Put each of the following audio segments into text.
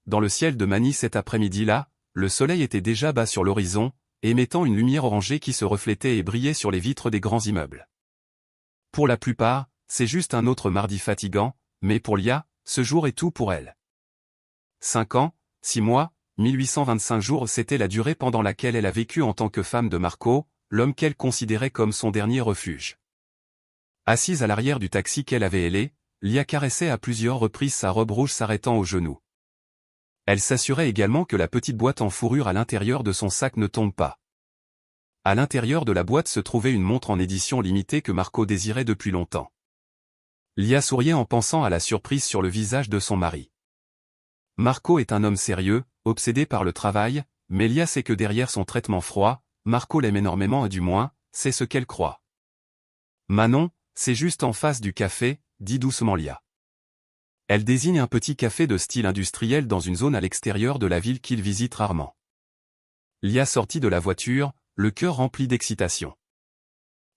dans le ciel de Manille cet après-midi-là, le soleil était déjà bas sur l'horizon, émettant une lumière orangée qui se reflétait et brillait sur les vitres des grands immeubles. Pour la plupart, c'est juste un autre mardi fatigant, mais pour Lia, ce jour est tout pour elle. 5 ans, 6 mois, 1825 jours, c'était la durée pendant laquelle elle a vécu en tant que femme de Marco, l'homme qu'elle considérait comme son dernier refuge. Assise à l'arrière du taxi qu'elle avait ailé, Lia caressait à plusieurs reprises sa robe rouge s'arrêtant au genou. Elle s'assurait également que la petite boîte en fourrure à l'intérieur de son sac ne tombe pas. À l'intérieur de la boîte se trouvait une montre en édition limitée que Marco désirait depuis longtemps. Lia souriait en pensant à la surprise sur le visage de son mari. Marco est un homme sérieux, obsédé par le travail, mais Lia sait que derrière son traitement froid, Marco l'aime énormément et du moins, c'est ce qu'elle croit. Manon, c'est juste en face du café, dit doucement Lia. Elle désigne un petit café de style industriel dans une zone à l'extérieur de la ville qu'il visite rarement. Lia sortit de la voiture, le cœur rempli d'excitation.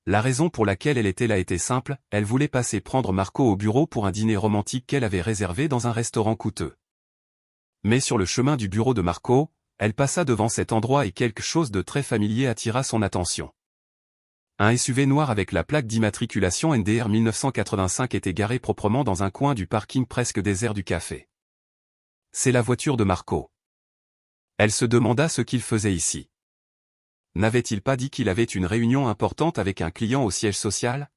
La raison pour laquelle elle était là était simple, elle voulait passer prendre Marco au bureau pour un dîner romantique qu'elle avait réservé dans un restaurant coûteux. Mais sur le chemin du bureau de Marco, elle passa devant cet endroit et quelque chose de très familier attira son attention. Un SUV noir avec la plaque d'immatriculation NDR 1985 était garé proprement dans un coin du parking presque désert du café. C'est la voiture de Marco. Elle se demanda ce qu'il faisait ici. N'avait-il pas dit qu'il avait une réunion importante avec un client au siège social?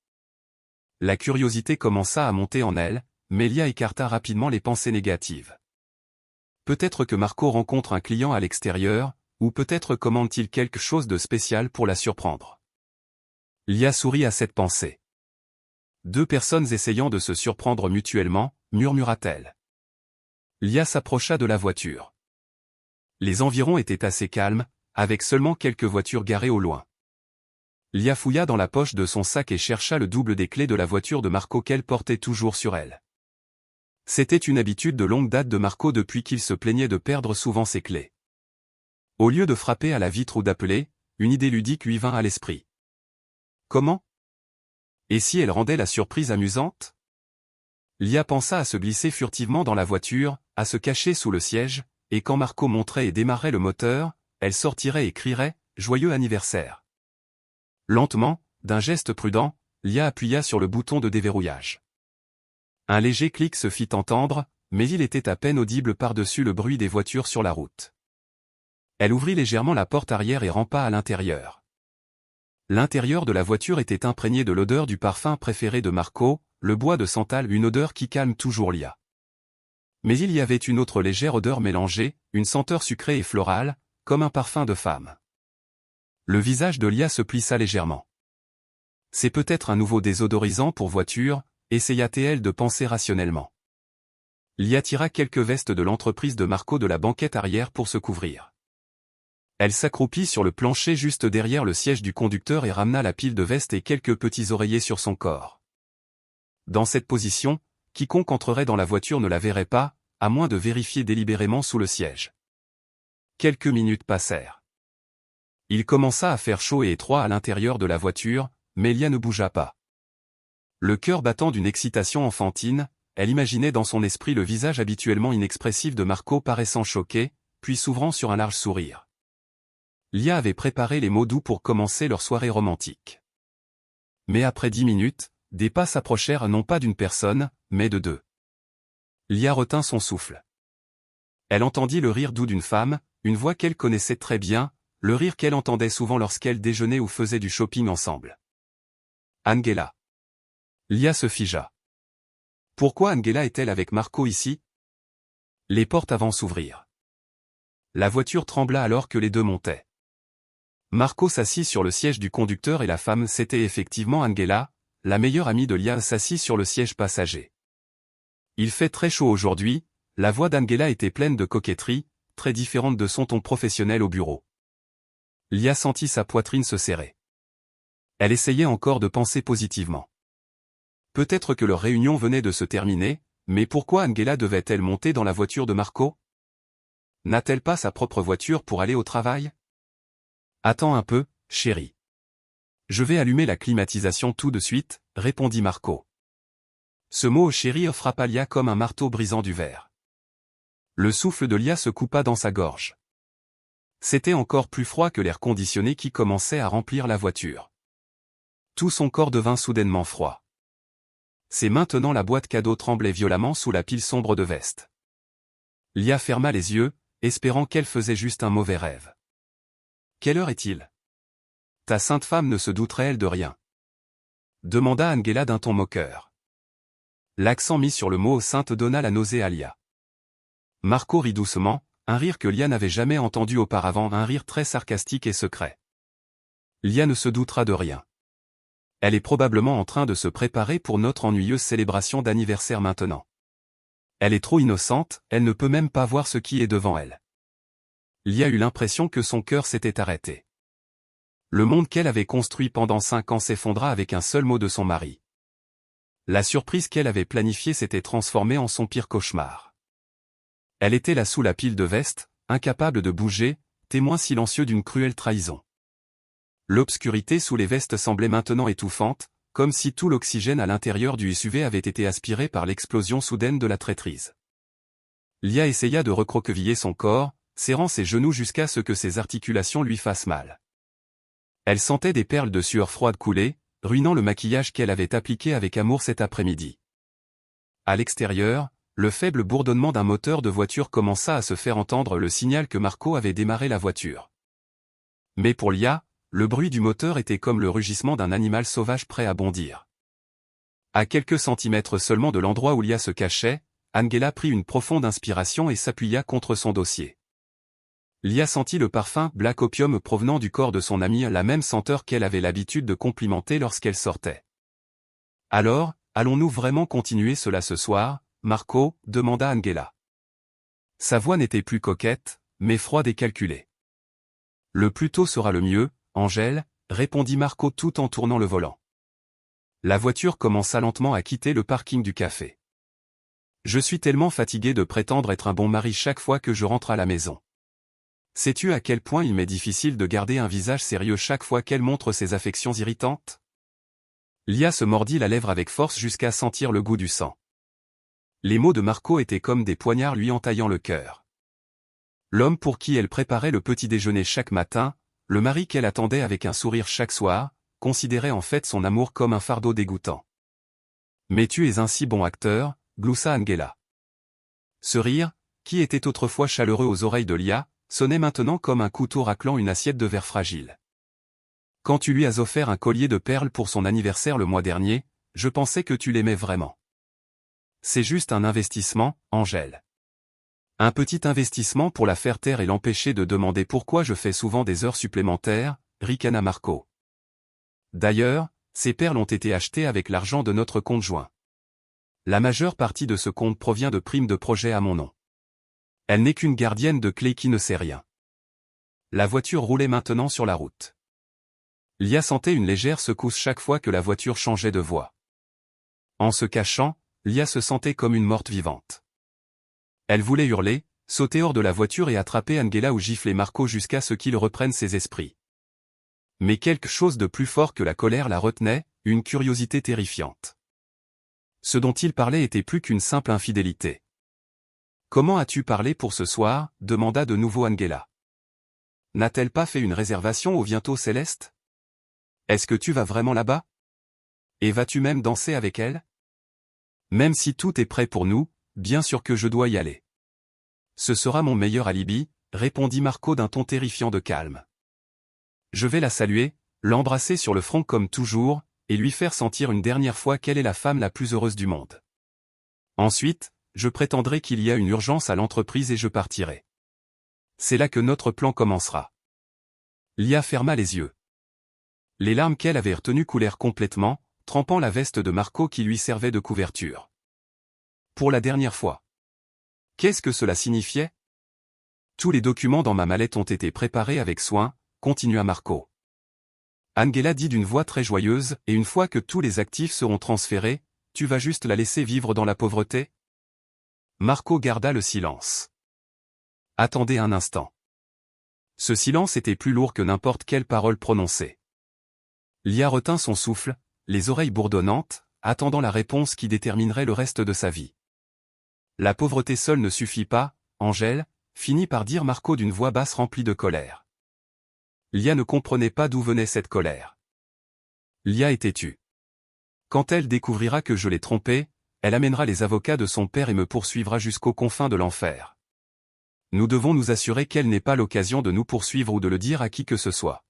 La curiosité commença à monter en elle, mais Lia écarta rapidement les pensées négatives. Peut-être que Marco rencontre un client à l'extérieur, ou peut-être commande-t-il quelque chose de spécial pour la surprendre. Lia sourit à cette pensée. Deux personnes essayant de se surprendre mutuellement, murmura-t-elle. Lia s'approcha de la voiture. Les environs étaient assez calmes, avec seulement quelques voitures garées au loin. Lia fouilla dans la poche de son sac et chercha le double des clés de la voiture de Marco qu'elle portait toujours sur elle. C'était une habitude de longue date de Marco depuis qu'il se plaignait de perdre souvent ses clés. Au lieu de frapper à la vitre ou d'appeler, une idée ludique lui vint à l'esprit. Comment? Et si elle rendait la surprise amusante? Lia pensa à se glisser furtivement dans la voiture, à se cacher sous le siège, et quand Marco monterait et démarrait le moteur, elle sortirait et crierait « Joyeux anniversaire !» Lentement, d'un geste prudent, Lia appuya sur le bouton de déverrouillage. Un léger clic se fit entendre, mais il était à peine audible par-dessus le bruit des voitures sur la route. Elle ouvrit légèrement la porte arrière et rampa à l'intérieur. L'intérieur de la voiture était imprégné de l'odeur du parfum préféré de Marco, le bois de santal, une odeur qui calme toujours Lia. Mais il y avait une autre légère odeur mélangée, une senteur sucrée et florale, comme un parfum de femme. Le visage de Lia se plissa légèrement. C'est peut-être un nouveau désodorisant pour voiture, essaya-t-elle de penser rationnellement. Lia tira quelques vestes de l'entreprise de Marco de la banquette arrière pour se couvrir. Elle s'accroupit sur le plancher juste derrière le siège du conducteur et ramena la pile de vestes et quelques petits oreillers sur son corps. Dans cette position, quiconque entrerait dans la voiture ne la verrait pas, à moins de vérifier délibérément sous le siège. Quelques minutes passèrent. Il commença à faire chaud et étroit à l'intérieur de la voiture, mais Lia ne bougea pas. Le cœur battant d'une excitation enfantine, elle imaginait dans son esprit le visage habituellement inexpressif de Marco paraissant choqué, puis s'ouvrant sur un large sourire. Lia avait préparé les mots doux pour commencer leur soirée romantique. Mais après 10 minutes, des pas s'approchèrent non pas d'une personne, mais de deux. Lia retint son souffle. Elle entendit le rire doux d'une femme, une voix qu'elle connaissait très bien, le rire qu'elle entendait souvent lorsqu'elle déjeunait ou faisait du shopping ensemble. Angela. Lia se figea. Pourquoi Angela est-elle avec Marco ici? Les portes avant s'ouvrirent. La voiture trembla alors que les deux montaient. Marco s'assit sur le siège du conducteur et la femme, c'était effectivement Angela, la meilleure amie de Lia, s'assit sur le siège passager. Il fait très chaud aujourd'hui, la voix d'Angela était pleine de coquetterie, très différente de son ton professionnel au bureau. Lia sentit sa poitrine se serrer. Elle essayait encore de penser positivement. Peut-être que leur réunion venait de se terminer, mais pourquoi Angela devait-elle monter dans la voiture de Marco? N'a-t-elle pas sa propre voiture pour aller au travail? Attends un peu, chérie. Je vais allumer la climatisation tout de suite, répondit Marco. Ce mot chérie frappa Lia comme un marteau brisant du verre. Le souffle de Lia se coupa dans sa gorge. C'était encore plus froid que l'air conditionné qui commençait à remplir la voiture. Tout son corps devint soudainement froid. C'est maintenant la boîte cadeau tremblait violemment sous la pile sombre de veste. Lia ferma les yeux, espérant qu'elle faisait juste un mauvais rêve. Quelle heure est-il? Ta sainte femme ne se douterait-elle de rien? Demanda Angela d'un ton moqueur. L'accent mis sur le mot sainte donna la nausée à Lia. Marco rit doucement, un rire que Lia n'avait jamais entendu auparavant, un rire très sarcastique et secret. Lia ne se doutera de rien. Elle est probablement en train de se préparer pour notre ennuyeuse célébration d'anniversaire maintenant. Elle est trop innocente, elle ne peut même pas voir ce qui est devant elle. Lia eut l'impression que son cœur s'était arrêté. Le monde qu'elle avait construit pendant 5 ans s'effondra avec un seul mot de son mari. La surprise qu'elle avait planifiée s'était transformée en son pire cauchemar. Elle était là sous la pile de veste, incapable de bouger, témoin silencieux d'une cruelle trahison. L'obscurité sous les vestes semblait maintenant étouffante, comme si tout l'oxygène à l'intérieur du SUV avait été aspiré par l'explosion soudaine de la traîtrise. Lia essaya de recroqueviller son corps, serrant ses genoux jusqu'à ce que ses articulations lui fassent mal. Elle sentait des perles de sueur froide couler, ruinant le maquillage qu'elle avait appliqué avec amour cet après-midi. À l'extérieur, le faible bourdonnement d'un moteur de voiture commença à se faire entendre, le signal que Marco avait démarré la voiture. Mais pour Lia, le bruit du moteur était comme le rugissement d'un animal sauvage prêt à bondir. À quelques centimètres seulement de l'endroit où Lia se cachait, Angela prit une profonde inspiration et s'appuya contre son dossier. Lia sentit le parfum Black Opium provenant du corps de son amie, la même senteur qu'elle avait l'habitude de complimenter lorsqu'elle sortait. « Alors, allons-nous vraiment continuer cela ce soir, Marco ?» demanda Angela. Sa voix n'était plus coquette, mais froide et calculée. « Le plus tôt sera le mieux, Angèle », répondit Marco tout en tournant le volant. La voiture commença lentement à quitter le parking du café. « Je suis tellement fatigué de prétendre être un bon mari chaque fois que je rentre à la maison. Sais-tu à quel point il m'est difficile de garder un visage sérieux chaque fois qu'elle montre ses affections irritantes ?» Lia se mordit la lèvre avec force jusqu'à sentir le goût du sang. Les mots de Marco étaient comme des poignards lui entaillant le cœur. L'homme pour qui elle préparait le petit déjeuner chaque matin, le mari qu'elle attendait avec un sourire chaque soir, considérait en fait son amour comme un fardeau dégoûtant. « Mais tu es un si bon acteur », gloussa Angela. Ce rire, qui était autrefois chaleureux aux oreilles de Lia, sonnait maintenant comme un couteau raclant une assiette de verre fragile. « Quand tu lui as offert un collier de perles pour son anniversaire le mois dernier, je pensais que tu l'aimais vraiment. C'est juste un investissement, Angèle. Un petit investissement pour la faire taire et l'empêcher de demander pourquoi je fais souvent des heures supplémentaires, ricana Marco. D'ailleurs, ces perles ont été achetées avec l'argent de notre compte joint. La majeure partie de ce compte provient de primes de projet à mon nom. Elle n'est qu'une gardienne de clés qui ne sait rien. » La voiture roulait maintenant sur la route. Lia sentait une légère secousse chaque fois que la voiture changeait de voie. En se cachant, Lia se sentait comme une morte vivante. Elle voulait hurler, sauter hors de la voiture et attraper Angela ou gifler Marco jusqu'à ce qu'il reprenne ses esprits. Mais quelque chose de plus fort que la colère la retenait, une curiosité terrifiante. Ce dont il parlait était plus qu'une simple infidélité. « Comment as-tu parlé pour ce soir ?» demanda de nouveau Angela. « N'a-t-elle pas fait une réservation au Viento Céleste? Est-ce que tu vas vraiment là-bas? Et vas-tu même danser avec elle? Même si tout est prêt pour nous, bien sûr que je dois y aller. » « Ce sera mon meilleur alibi, » répondit Marco d'un ton terrifiant de calme. « Je vais la saluer, l'embrasser sur le front comme toujours, et lui faire sentir une dernière fois qu'elle est la femme la plus heureuse du monde. Ensuite, je prétendrai qu'il y a une urgence à l'entreprise et je partirai. C'est là que notre plan commencera. » Lia ferma les yeux. Les larmes qu'elle avait retenues coulèrent complètement, trempant la veste de Marco qui lui servait de couverture. Pour la dernière fois. Qu'est-ce que cela signifiait? Tous les documents dans ma mallette ont été préparés avec soin, continua Marco. Angela dit d'une voix très joyeuse, et une fois que tous les actifs seront transférés, tu vas juste la laisser vivre dans la pauvreté? Marco garda le silence. Attendez un instant. Ce silence était plus lourd que n'importe quelle parole prononcée. Lia retint son souffle, les oreilles bourdonnantes, attendant la réponse qui déterminerait le reste de sa vie. La pauvreté seule ne suffit pas, Angèle, finit par dire Marco d'une voix basse remplie de colère. Lia ne comprenait pas d'où venait cette colère. Lia était tue. Quand elle découvrira que je l'ai trompée, elle amènera les avocats de son père et me poursuivra jusqu'aux confins de l'enfer. Nous devons nous assurer qu'elle n'ait pas l'occasion de nous poursuivre ou de le dire à qui que ce soit.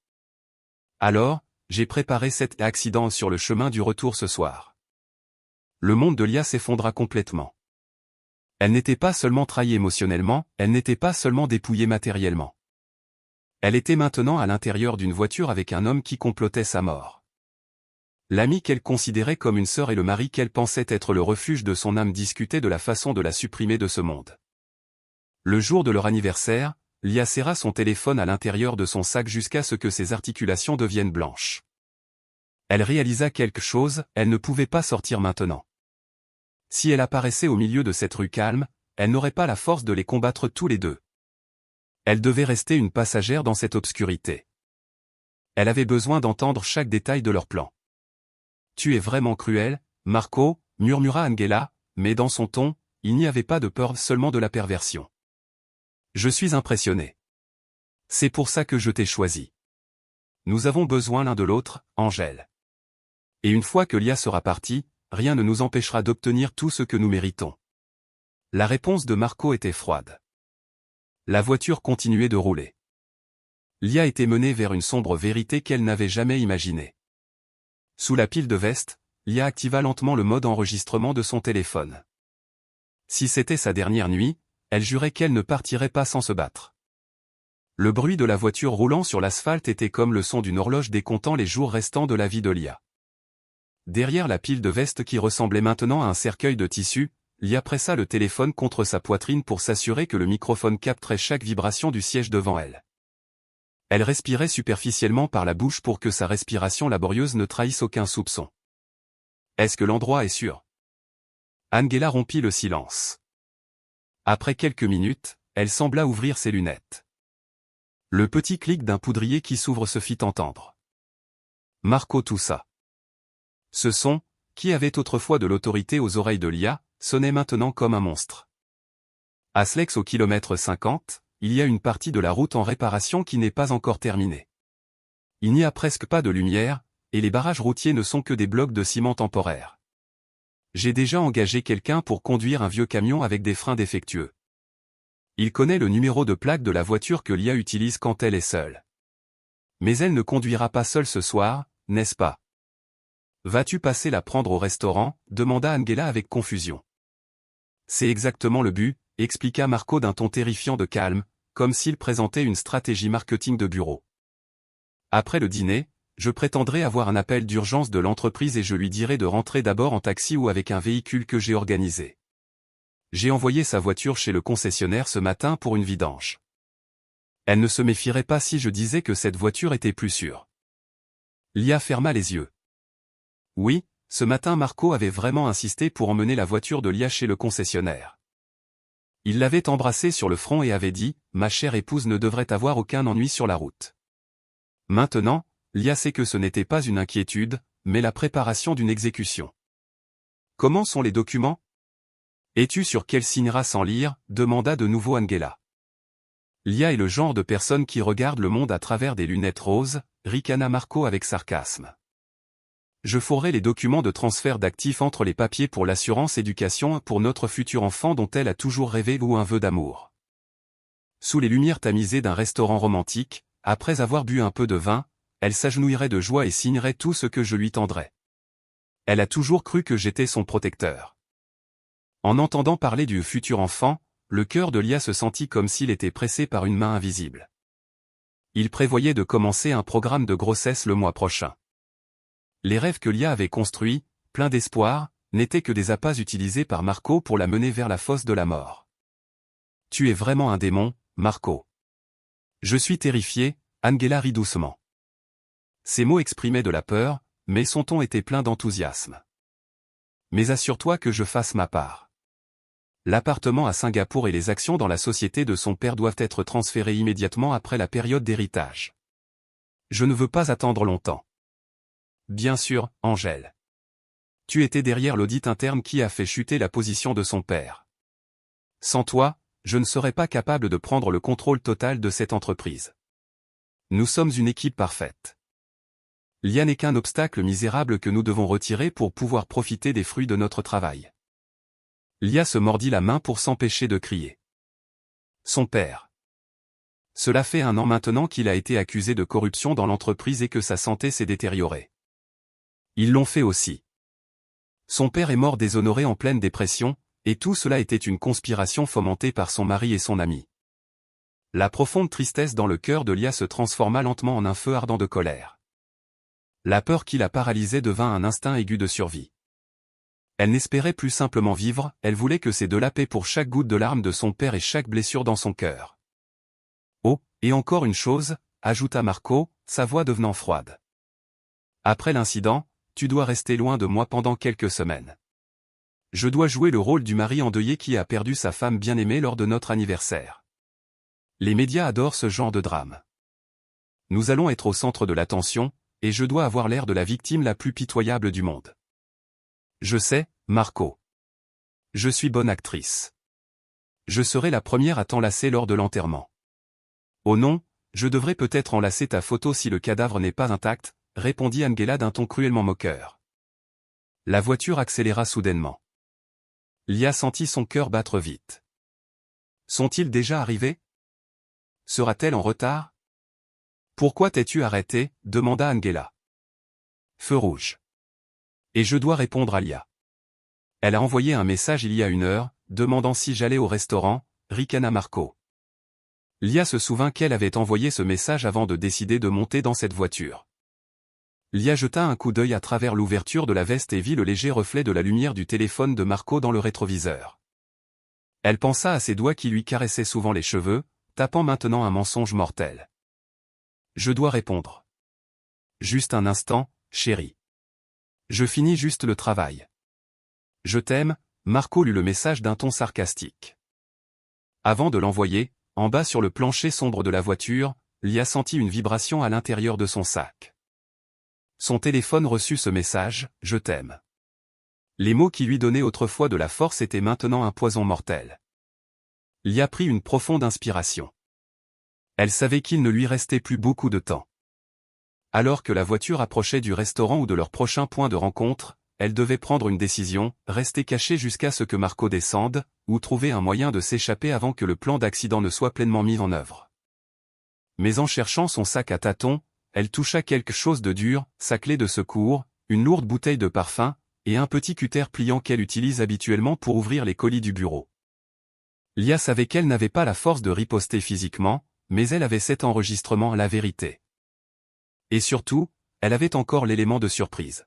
Alors, j'ai préparé cet accident sur le chemin du retour ce soir. Le monde de Lia s'effondra complètement. Elle n'était pas seulement trahie émotionnellement, elle n'était pas seulement dépouillée matériellement. Elle était maintenant à l'intérieur d'une voiture avec un homme qui complotait sa mort. L'ami qu'elle considérait comme une sœur et le mari qu'elle pensait être le refuge de son âme discutaient de la façon de la supprimer de ce monde. Le jour de leur anniversaire, Lia serra son téléphone à l'intérieur de son sac jusqu'à ce que ses articulations deviennent blanches. Elle réalisa quelque chose, elle ne pouvait pas sortir maintenant. Si elle apparaissait au milieu de cette rue calme, elle n'aurait pas la force de les combattre tous les deux. Elle devait rester une passagère dans cette obscurité. Elle avait besoin d'entendre chaque détail de leur plan. « Tu es vraiment cruel, Marco » murmura Angela, mais dans son ton, il n'y avait pas de peur, seulement de la perversion. « Je suis impressionné. C'est pour ça que je t'ai choisi. Nous avons besoin l'un de l'autre, Angèle. Et une fois que Lia sera partie, rien ne nous empêchera d'obtenir tout ce que nous méritons. » La réponse de Marco était froide. La voiture continuait de rouler. Lia était menée vers une sombre vérité qu'elle n'avait jamais imaginée. Sous la pile de veste, Lia activa lentement le mode enregistrement de son téléphone. Si c'était sa dernière nuit, elle jurait qu'elle ne partirait pas sans se battre. Le bruit de la voiture roulant sur l'asphalte était comme le son d'une horloge décomptant les jours restants de la vie de Lia. Derrière la pile de veste qui ressemblait maintenant à un cercueil de tissu, Lia pressa le téléphone contre sa poitrine pour s'assurer que le microphone capterait chaque vibration du siège devant elle. Elle respirait superficiellement par la bouche pour que sa respiration laborieuse ne trahisse aucun soupçon. « Est-ce que l'endroit est sûr ?» Angela rompit le silence. Après quelques minutes, elle sembla ouvrir ses lunettes. Le petit clic d'un poudrier qui s'ouvre se fit entendre. Marco toussa. Ce son, qui avait autrefois de l'autorité aux oreilles de Lia, sonnait maintenant comme un monstre. À Slex au kilomètre 50, il y a une partie de la route en réparation qui n'est pas encore terminée. Il n'y a presque pas de lumière, et les barrages routiers ne sont que des blocs de ciment temporaires. J'ai déjà engagé quelqu'un pour conduire un vieux camion avec des freins défectueux. Il connaît le numéro de plaque de la voiture que Lia utilise quand elle est seule. Mais elle ne conduira pas seule ce soir, n'est-ce pas? Vas-tu passer la prendre au restaurant? Demanda Angela avec confusion. C'est exactement le but, expliqua Marco d'un ton terrifiant de calme, comme s'il présentait une stratégie marketing de bureau. Après le dîner, je prétendrai avoir un appel d'urgence de l'entreprise et je lui dirai de rentrer d'abord en taxi ou avec un véhicule que j'ai organisé. J'ai envoyé sa voiture chez le concessionnaire ce matin pour une vidange. Elle ne se méfierait pas si je disais que cette voiture était plus sûre. Lia ferma les yeux. Oui, ce matin Marco avait vraiment insisté pour emmener la voiture de Lia chez le concessionnaire. Il l'avait embrassée sur le front et avait dit « Ma chère épouse ne devrait avoir aucun ennui sur la route. » Maintenant, Lia sait que ce n'était pas une inquiétude, mais la préparation d'une exécution. Comment sont les documents? Es-tu sûr qu'elle signera sans lire? Demanda de nouveau Angela. Lia est le genre de personne qui regarde le monde à travers des lunettes roses, ricana Marco avec sarcasme. Je fourrai les documents de transfert d'actifs entre les papiers pour l'assurance éducation pour notre futur enfant dont elle a toujours rêvé ou un vœu d'amour. Sous les lumières tamisées d'un restaurant romantique, après avoir bu un peu de vin, elle s'agenouillerait de joie et signerait tout ce que je lui tendrais. Elle a toujours cru que j'étais son protecteur. En entendant parler du futur enfant, le cœur de Lia se sentit comme s'il était pressé par une main invisible. Il prévoyait de commencer un programme de grossesse le mois prochain. Les rêves que Lia avait construits, pleins d'espoir, n'étaient que des appâts utilisés par Marco pour la mener vers la fosse de la mort. « Tu es vraiment un démon, Marco. » « Je suis terrifié », Angela rit doucement. Ces mots exprimaient de la peur, mais son ton était plein d'enthousiasme. « Mais assure-toi que je fasse ma part. L'appartement à Singapour et les actions dans la société de son père doivent être transférées immédiatement après la période d'héritage. Je ne veux pas attendre longtemps. Bien sûr, Angèle. Tu étais derrière l'audit interne qui a fait chuter la position de son père. Sans toi, je ne serais pas capable de prendre le contrôle total de cette entreprise. Nous sommes une équipe parfaite. Lia n'est qu'un obstacle misérable que nous devons retirer pour pouvoir profiter des fruits de notre travail. Lia se mordit la main pour s'empêcher de crier. Son père. Cela fait 1 an maintenant qu'il a été accusé de corruption dans l'entreprise et que sa santé s'est détériorée. Ils l'ont fait aussi. Son père est mort déshonoré en pleine dépression, et tout cela était une conspiration fomentée par son mari et son ami. La profonde tristesse dans le cœur de Lia se transforma lentement en un feu ardent de colère. La peur qui la paralysait devint un instinct aigu de survie. Elle n'espérait plus simplement vivre, elle voulait que c'est de la paix pour chaque goutte de larmes de son père et chaque blessure dans son cœur. Oh, et encore une chose, ajouta Marco, sa voix devenant froide. Après l'incident, tu dois rester loin de moi pendant quelques semaines. Je dois jouer le rôle du mari endeuillé qui a perdu sa femme bien-aimée lors de notre anniversaire. Les médias adorent ce genre de drame. Nous allons être au centre de l'attention, et je dois avoir l'air de la victime la plus pitoyable du monde. Je sais, Marco. Je suis bonne actrice. Je serai la première à t'enlacer lors de l'enterrement. Oh non, je devrais peut-être enlacer ta photo si le cadavre n'est pas intact, répondit Angela d'un ton cruellement moqueur. La voiture accéléra soudainement. Lia sentit son cœur battre vite. Sont-ils déjà arrivés? Sera-t-elle en retard? Pourquoi t'es-tu arrêté? Demanda Angela. Feu rouge. Et je dois répondre à Lia. Elle a envoyé un message il y a 1 heure, demandant si j'allais au restaurant, ricana Marco. Lia se souvint qu'elle avait envoyé ce message avant de décider de monter dans cette voiture. Lia jeta un coup d'œil à travers l'ouverture de la veste et vit le léger reflet de la lumière du téléphone de Marco dans le rétroviseur. Elle pensa à ses doigts qui lui caressaient souvent les cheveux, tapant maintenant un mensonge mortel. Je dois répondre. Juste un instant, chérie. Je finis juste le travail. Je t'aime, Marco lut le message d'un ton sarcastique. Avant de l'envoyer, en bas sur le plancher sombre de la voiture, Lia sentit une vibration à l'intérieur de son sac. Son téléphone reçut ce message, « Je t'aime ». Les mots qui lui donnaient autrefois de la force étaient maintenant un poison mortel. Lia prit une profonde inspiration. Elle savait qu'il ne lui restait plus beaucoup de temps. Alors que la voiture approchait du restaurant ou de leur prochain point de rencontre, elle devait prendre une décision, rester cachée jusqu'à ce que Marco descende, ou trouver un moyen de s'échapper avant que le plan d'accident ne soit pleinement mis en œuvre. Mais en cherchant son sac à tâtons, elle toucha quelque chose de dur, sa clé de secours, une lourde bouteille de parfum, et un petit cutter pliant qu'elle utilise habituellement pour ouvrir les colis du bureau. Lia savait qu'elle n'avait pas la force de riposter physiquement, mais elle avait cet enregistrement à la vérité. Et surtout, elle avait encore l'élément de surprise.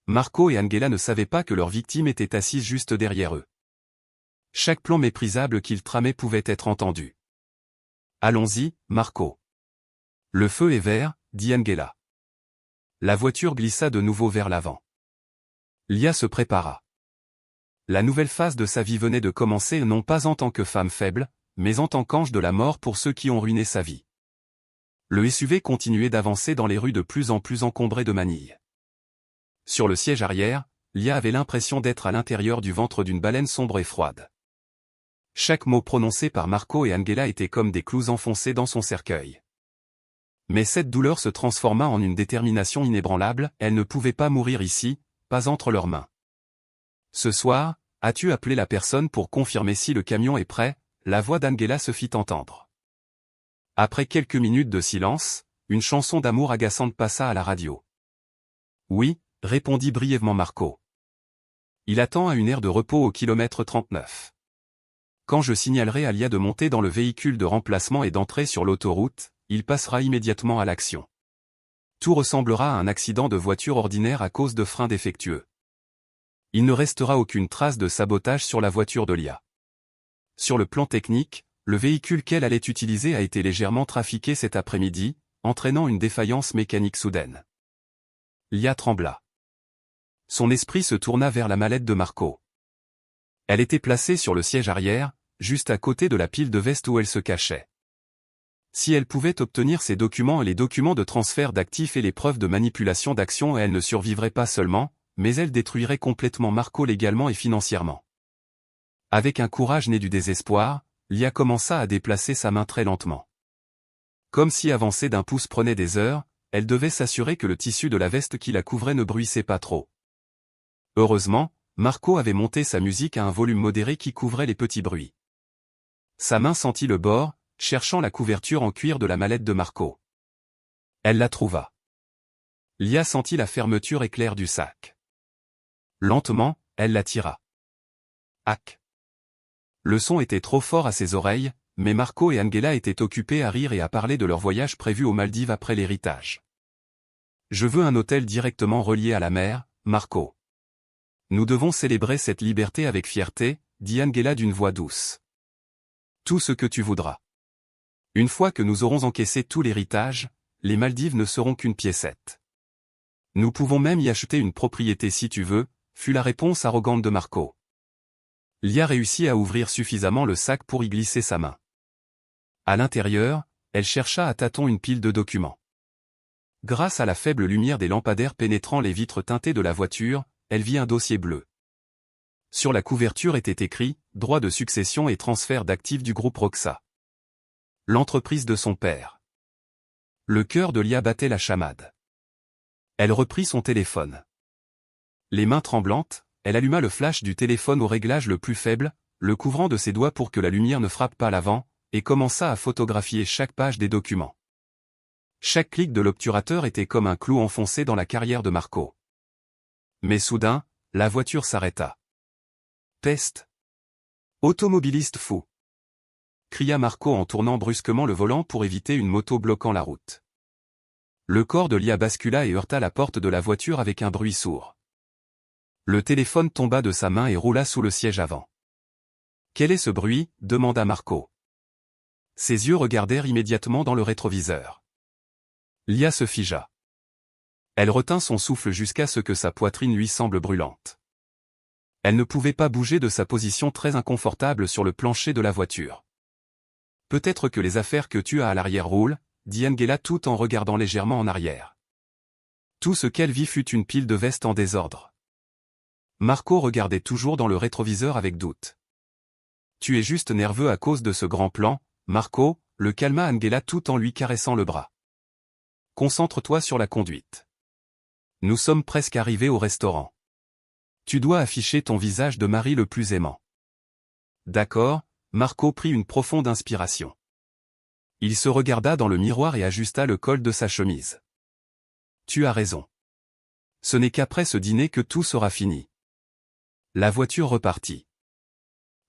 Marco et Angela ne savaient pas que leur victime était assise juste derrière eux. Chaque plan méprisable qu'ils tramaient pouvait être entendu. Allons-y, Marco. Le feu est vert, dit Angela. La voiture glissa de nouveau vers l'avant. Lia se prépara. La nouvelle phase de sa vie venait de commencer non pas en tant que femme faible, mais en tant qu'ange de la mort pour ceux qui ont ruiné sa vie. Le SUV continuait d'avancer dans les rues de plus en plus encombrées de manilles. Sur le siège arrière, Lia avait l'impression d'être à l'intérieur du ventre d'une baleine sombre et froide. Chaque mot prononcé par Marco et Angela était comme des clous enfoncés dans son cercueil. Mais cette douleur se transforma en une détermination inébranlable, elle ne pouvait pas mourir ici, pas entre leurs mains. Ce soir, as-tu appelé la personne pour confirmer si le camion est prêt? La voix d'Angela se fit entendre. Après quelques minutes de silence, une chanson d'amour agaçante passa à la radio. Oui, répondit brièvement Marco. Il attend à une aire de repos au kilomètre 39. Quand je signalerai à Lia de monter dans le véhicule de remplacement et d'entrer sur l'autoroute, il passera immédiatement à l'action. Tout ressemblera à un accident de voiture ordinaire à cause de freins défectueux. Il ne restera aucune trace de sabotage sur la voiture de Lia. Sur le plan technique, le véhicule qu'elle allait utiliser a été légèrement trafiqué cet après-midi, entraînant une défaillance mécanique soudaine. Lia trembla. Son esprit se tourna vers la mallette de Marco. Elle était placée sur le siège arrière, juste à côté de la pile de veste où elle se cachait. Si elle pouvait obtenir ces documents et les documents de transfert d'actifs et les preuves de manipulation d'actions, elle ne survivrait pas seulement, mais elle détruirait complètement Marco légalement et financièrement. Avec un courage né du désespoir, Lia commença à déplacer sa main très lentement. Comme si avancer d'un pouce prenait des heures, elle devait s'assurer que le tissu de la veste qui la couvrait ne bruissait pas trop. Heureusement, Marco avait monté sa musique à un volume modéré qui couvrait les petits bruits. Sa main sentit le bord, cherchant la couverture en cuir de la mallette de Marco. Elle la trouva. Lia sentit la fermeture éclair du sac. Lentement, elle la tira. Hac. Le son était trop fort à ses oreilles, mais Marco et Angela étaient occupés à rire et à parler de leur voyage prévu aux Maldives après l'héritage. Je veux un hôtel directement relié à la mer, Marco. Nous devons célébrer cette liberté avec fierté, dit Angela d'une voix douce. Tout ce que tu voudras. Une fois que nous aurons encaissé tout l'héritage, les Maldives ne seront qu'une piécette. Nous pouvons même y acheter une propriété si tu veux, fut la réponse arrogante de Marco. Lia réussit à ouvrir suffisamment le sac pour y glisser sa main. À l'intérieur, elle chercha à tâtons une pile de documents. Grâce à la faible lumière des lampadaires pénétrant les vitres teintées de la voiture, elle vit un dossier bleu. Sur la couverture était écrit « Droit de succession et transfert d'actifs du groupe Roxa ». L'entreprise de son père. Le cœur de Lia battait la chamade. Elle reprit son téléphone. Les mains tremblantes, elle alluma le flash du téléphone au réglage le plus faible, le couvrant de ses doigts pour que la lumière ne frappe pas l'avant, et commença à photographier chaque page des documents. Chaque clic de l'obturateur était comme un clou enfoncé dans la carrière de Marco. Mais soudain, la voiture s'arrêta. Peste! Automobiliste fou! Cria Marco en tournant brusquement le volant pour éviter une moto bloquant la route. Le corps de Lia bascula et heurta la porte de la voiture avec un bruit sourd. Le téléphone tomba de sa main et roula sous le siège avant. Quel est ce bruit? Demanda Marco. Ses yeux regardèrent immédiatement dans le rétroviseur. Lia se figea. Elle retint son souffle jusqu'à ce que sa poitrine lui semble brûlante. Elle ne pouvait pas bouger de sa position très inconfortable sur le plancher de la voiture. Peut-être que les affaires que tu as à l'arrière roulent, dit Angela tout en regardant légèrement en arrière. Tout ce qu'elle vit fut une pile de vestes en désordre. Marco regardait toujours dans le rétroviseur avec doute. Tu es juste nerveux à cause de ce grand plan, Marco, le calma Angela tout en lui caressant le bras. Concentre-toi sur la conduite. Nous sommes presque arrivés au restaurant. Tu dois afficher ton visage de mari le plus aimant. D'accord, Marco prit une profonde inspiration. Il se regarda dans le miroir et ajusta le col de sa chemise. Tu as raison. Ce n'est qu'après ce dîner que tout sera fini. La voiture repartit.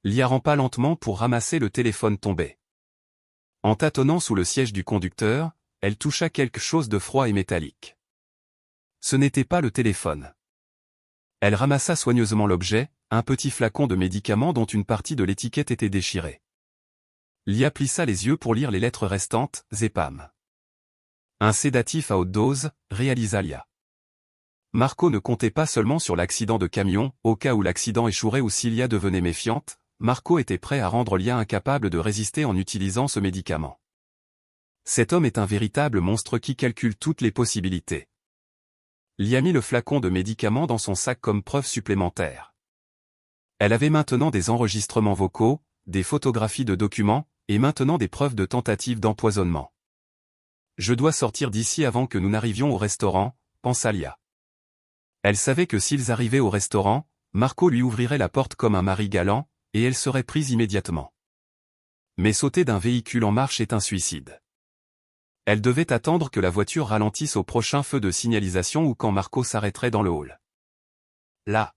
Lia rampa lentement pour ramasser le téléphone tombé. En tâtonnant sous le siège du conducteur, elle toucha quelque chose de froid et métallique. Ce n'était pas le téléphone. Elle ramassa soigneusement l'objet, un petit flacon de médicaments dont une partie de l'étiquette était déchirée. Lia plissa les yeux pour lire les lettres restantes, Zepam. Un sédatif à haute dose, réalisa Lia. Marco ne comptait pas seulement sur l'accident de camion, au cas où l'accident échouerait ou si Lia devenait méfiante, Marco était prêt à rendre Lia incapable de résister en utilisant ce médicament. Cet homme est un véritable monstre qui calcule toutes les possibilités. Lia mit le flacon de médicaments dans son sac comme preuve supplémentaire. Elle avait maintenant des enregistrements vocaux, des photographies de documents, et maintenant des preuves de tentatives d'empoisonnement. Je dois sortir d'ici avant que nous n'arrivions au restaurant, pensa Lia. Elle savait que s'ils arrivaient au restaurant, Marco lui ouvrirait la porte comme un mari galant, et elle serait prise immédiatement. Mais sauter d'un véhicule en marche est un suicide. Elle devait attendre que la voiture ralentisse au prochain feu de signalisation ou quand Marco s'arrêterait dans le hall. Là.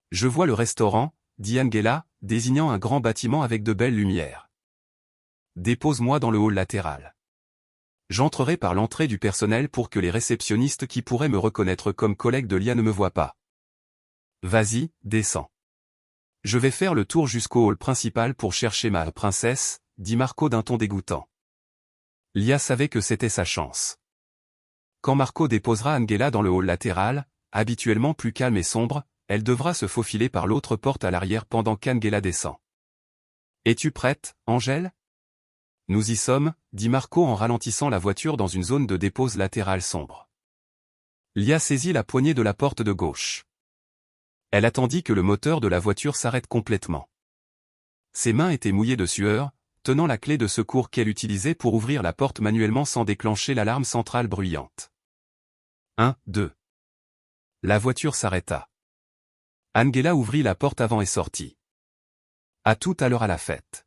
Je vois le restaurant, dit Angela, désignant un grand bâtiment avec de belles lumières. Dépose-moi dans le hall latéral. J'entrerai par l'entrée du personnel pour que les réceptionnistes qui pourraient me reconnaître comme collègue de Lia ne me voient pas. Vas-y, descends. Je vais faire le tour jusqu'au hall principal pour chercher ma princesse, dit Marco d'un ton dégoûtant. Lia savait que c'était sa chance. Quand Marco déposera Angela dans le hall latéral, habituellement plus calme et sombre, elle devra se faufiler par l'autre porte à l'arrière pendant qu'Angela descend. Es-tu prête, Angèle? Nous y sommes, dit Marco en ralentissant la voiture dans une zone de dépose latérale sombre. Lia saisit la poignée de la porte de gauche. Elle attendit que le moteur de la voiture s'arrête complètement. Ses mains étaient mouillées de sueur, tenant la clé de secours qu'elle utilisait pour ouvrir la porte manuellement sans déclencher l'alarme centrale bruyante. 1, 2. La voiture s'arrêta. Angela ouvrit la porte avant et sortit. À tout à l'heure à la fête.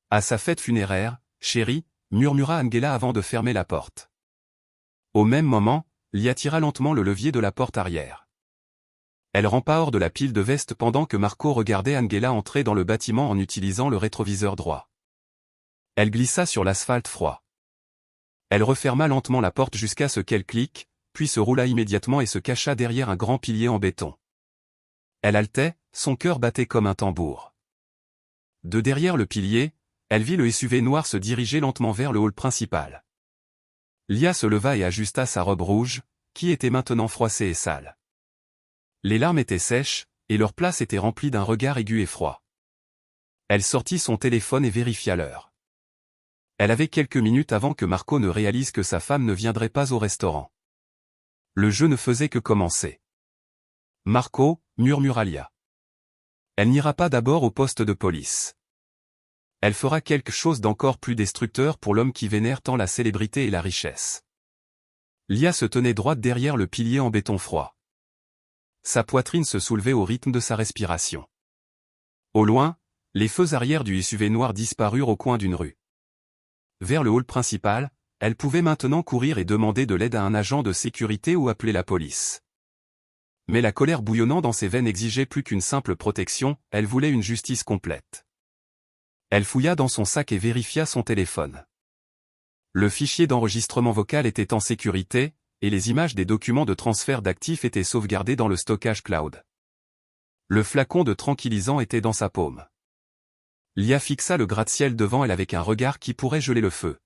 À sa fête funéraire, chérie, murmura Angela avant de fermer la porte. Au même moment, Lia tira lentement le levier de la porte arrière. Elle rampa hors de la pile de vestes pendant que Marco regardait Angela entrer dans le bâtiment en utilisant le rétroviseur droit. Elle glissa sur l'asphalte froid. Elle referma lentement la porte jusqu'à ce qu'elle clique, puis se roula immédiatement et se cacha derrière un grand pilier en béton. Elle haletait, son cœur battait comme un tambour. De derrière le pilier, elle vit le SUV noir se diriger lentement vers le hall principal. Lia se leva et ajusta sa robe rouge, qui était maintenant froissée et sale. Les larmes étaient sèches, et leur place était remplie d'un regard aigu et froid. Elle sortit son téléphone et vérifia l'heure. Elle avait quelques minutes avant que Marco ne réalise que sa femme ne viendrait pas au restaurant. Le jeu ne faisait que commencer. Marco, murmura Lia. Elle n'ira pas d'abord au poste de police. Elle fera quelque chose d'encore plus destructeur pour l'homme qui vénère tant la célébrité et la richesse. Lia se tenait droite derrière le pilier en béton froid. Sa poitrine se soulevait au rythme de sa respiration. Au loin, les feux arrière du SUV noir disparurent au coin d'une rue. Vers le hall principal, elle pouvait maintenant courir et demander de l'aide à un agent de sécurité ou appeler la police. Mais la colère bouillonnant dans ses veines exigeait plus qu'une simple protection, elle voulait une justice complète. Elle fouilla dans son sac et vérifia son téléphone. Le fichier d'enregistrement vocal était en sécurité, et les images des documents de transfert d'actifs étaient sauvegardés dans le stockage cloud. Le flacon de tranquillisant était dans sa paume. Lia fixa le gratte-ciel devant elle avec un regard qui pourrait geler le feu.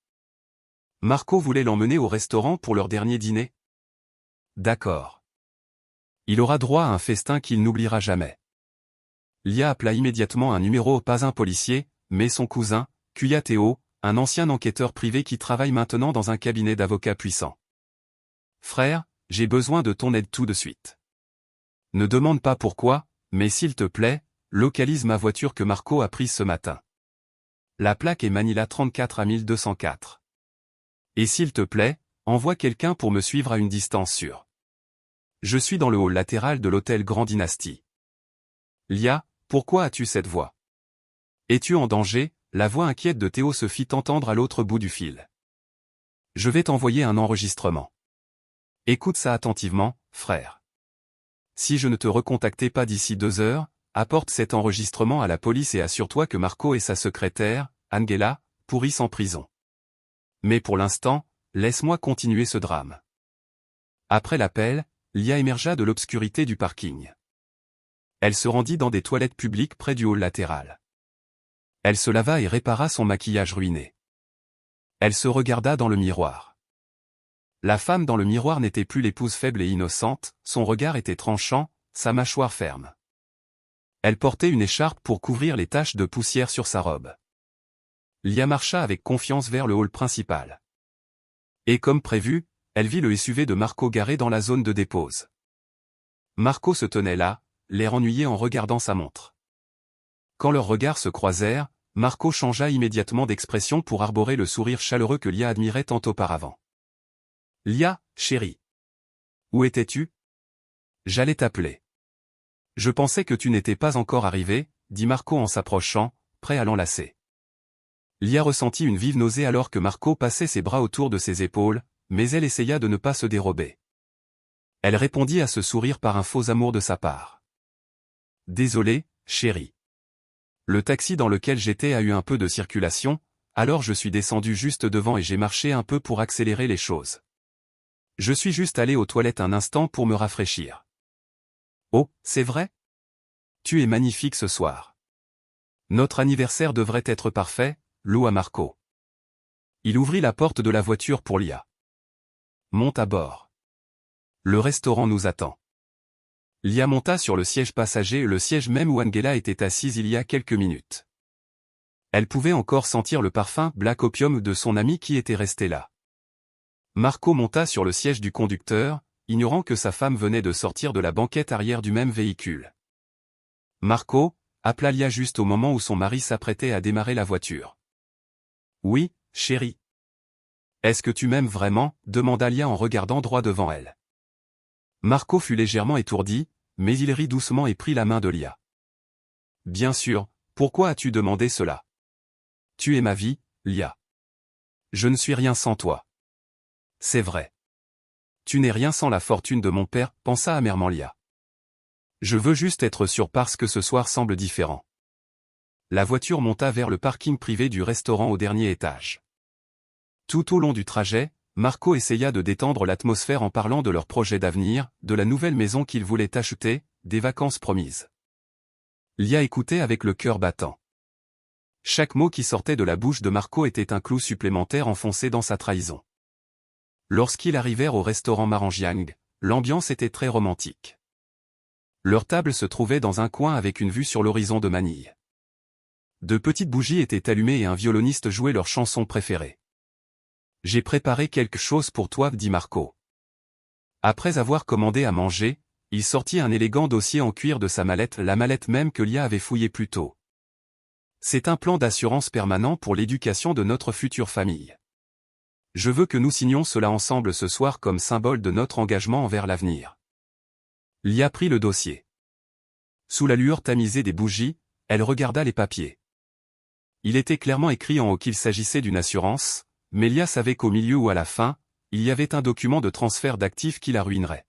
Marco voulait l'emmener au restaurant pour leur dernier dîner. D'accord. Il aura droit à un festin qu'il n'oubliera jamais. Lia appela immédiatement un numéro, pas un policier, mais son cousin, Kuya Theo, un ancien enquêteur privé qui travaille maintenant dans un cabinet d'avocats puissant. Frère, j'ai besoin de ton aide tout de suite. Ne demande pas pourquoi, mais s'il te plaît, localise ma voiture que Marco a prise ce matin. La plaque est Manila 34 à 1204. Et s'il te plaît, envoie quelqu'un pour me suivre à une distance sûre. Je suis dans le hall latéral de l'hôtel Grand Dynasty. Lia, pourquoi as-tu cette voix? Es-tu en danger? La voix inquiète de Théo se fit entendre à l'autre bout du fil. Je vais t'envoyer un enregistrement. Écoute ça attentivement, frère. Si je ne te recontactais pas d'ici 2 heures, apporte cet enregistrement à la police et assure-toi que Marco et sa secrétaire, Angela, pourrissent en prison. Mais pour l'instant, laisse-moi continuer ce drame. Après l'appel, Lia émergea de l'obscurité du parking. Elle se rendit dans des toilettes publiques près du hall latéral. Elle se lava et répara son maquillage ruiné. Elle se regarda dans le miroir. La femme dans le miroir n'était plus l'épouse faible et innocente, son regard était tranchant, sa mâchoire ferme. Elle portait une écharpe pour couvrir les taches de poussière sur sa robe. Lia marcha avec confiance vers le hall principal. Et comme prévu, elle vit le SUV de Marco garé dans la zone de dépose. Marco se tenait là, l'air ennuyé en regardant sa montre. Quand leurs regards se croisèrent, Marco changea immédiatement d'expression pour arborer le sourire chaleureux que Lia admirait tant auparavant. « Lia, chérie. Où étais-tu? J'allais t'appeler. Je pensais que tu n'étais pas encore arrivé, dit Marco en s'approchant, prêt à l'enlacer. Lia ressentit une vive nausée alors que Marco passait ses bras autour de ses épaules, mais elle essaya de ne pas se dérober. Elle répondit à ce sourire par un faux amour de sa part. « Désolé, chérie. Le taxi dans lequel j'étais a eu un peu de circulation, alors je suis descendu juste devant et j'ai marché un peu pour accélérer les choses. Je suis juste allé aux toilettes un instant pour me rafraîchir. » Oh, c'est vrai? Tu es magnifique ce soir. Notre anniversaire devrait être parfait, loua Marco. Il ouvrit la porte de la voiture pour Lia. Monte à bord. Le restaurant nous attend. Lia monta sur le siège passager, le siège même où Angela était assise il y a quelques minutes. Elle pouvait encore sentir le parfum Black Opium de son ami qui était resté là. Marco monta sur le siège du conducteur, ignorant que sa femme venait de sortir de la banquette arrière du même véhicule. Marco, appela Lia juste au moment où son mari s'apprêtait à démarrer la voiture. Oui, chérie. Est-ce que tu m'aimes vraiment? Demanda Lia en regardant droit devant elle. Marco fut légèrement étourdi, mais il rit doucement et prit la main de Lia. Bien sûr, pourquoi as-tu demandé cela? Tu es ma vie, Lia. Je ne suis rien sans toi. C'est vrai. Tu n'es rien sans la fortune de mon père, pensa amèrement Lia. Je veux juste être sûr parce que ce soir semble différent. La voiture monta vers le parking privé du restaurant au dernier étage. Tout au long du trajet, Marco essaya de détendre l'atmosphère en parlant de leur projet d'avenir, de la nouvelle maison qu'il voulait acheter, des vacances promises. Lia écoutait avec le cœur battant. Chaque mot qui sortait de la bouche de Marco était un clou supplémentaire enfoncé dans sa trahison. Lorsqu'ils arrivèrent au restaurant Marangiang, l'ambiance était très romantique. Leur table se trouvait dans un coin avec une vue sur l'horizon de Manille. De petites bougies étaient allumées et un violoniste jouait leur chanson préférée. « J'ai préparé quelque chose pour toi, dit Marco. Après avoir commandé à manger, il sortit un élégant dossier en cuir de sa mallette, la mallette même que Lia avait fouillée plus tôt. C'est un plan d'assurance permanent pour l'éducation de notre future famille. Je veux que nous signions cela ensemble ce soir comme symbole de notre engagement envers l'avenir. Lia prit le dossier. Sous la lueur tamisée des bougies, elle regarda les papiers. Il était clairement écrit en haut qu'il s'agissait d'une assurance, mais Lia savait qu'au milieu ou à la fin, il y avait un document de transfert d'actifs qui la ruinerait.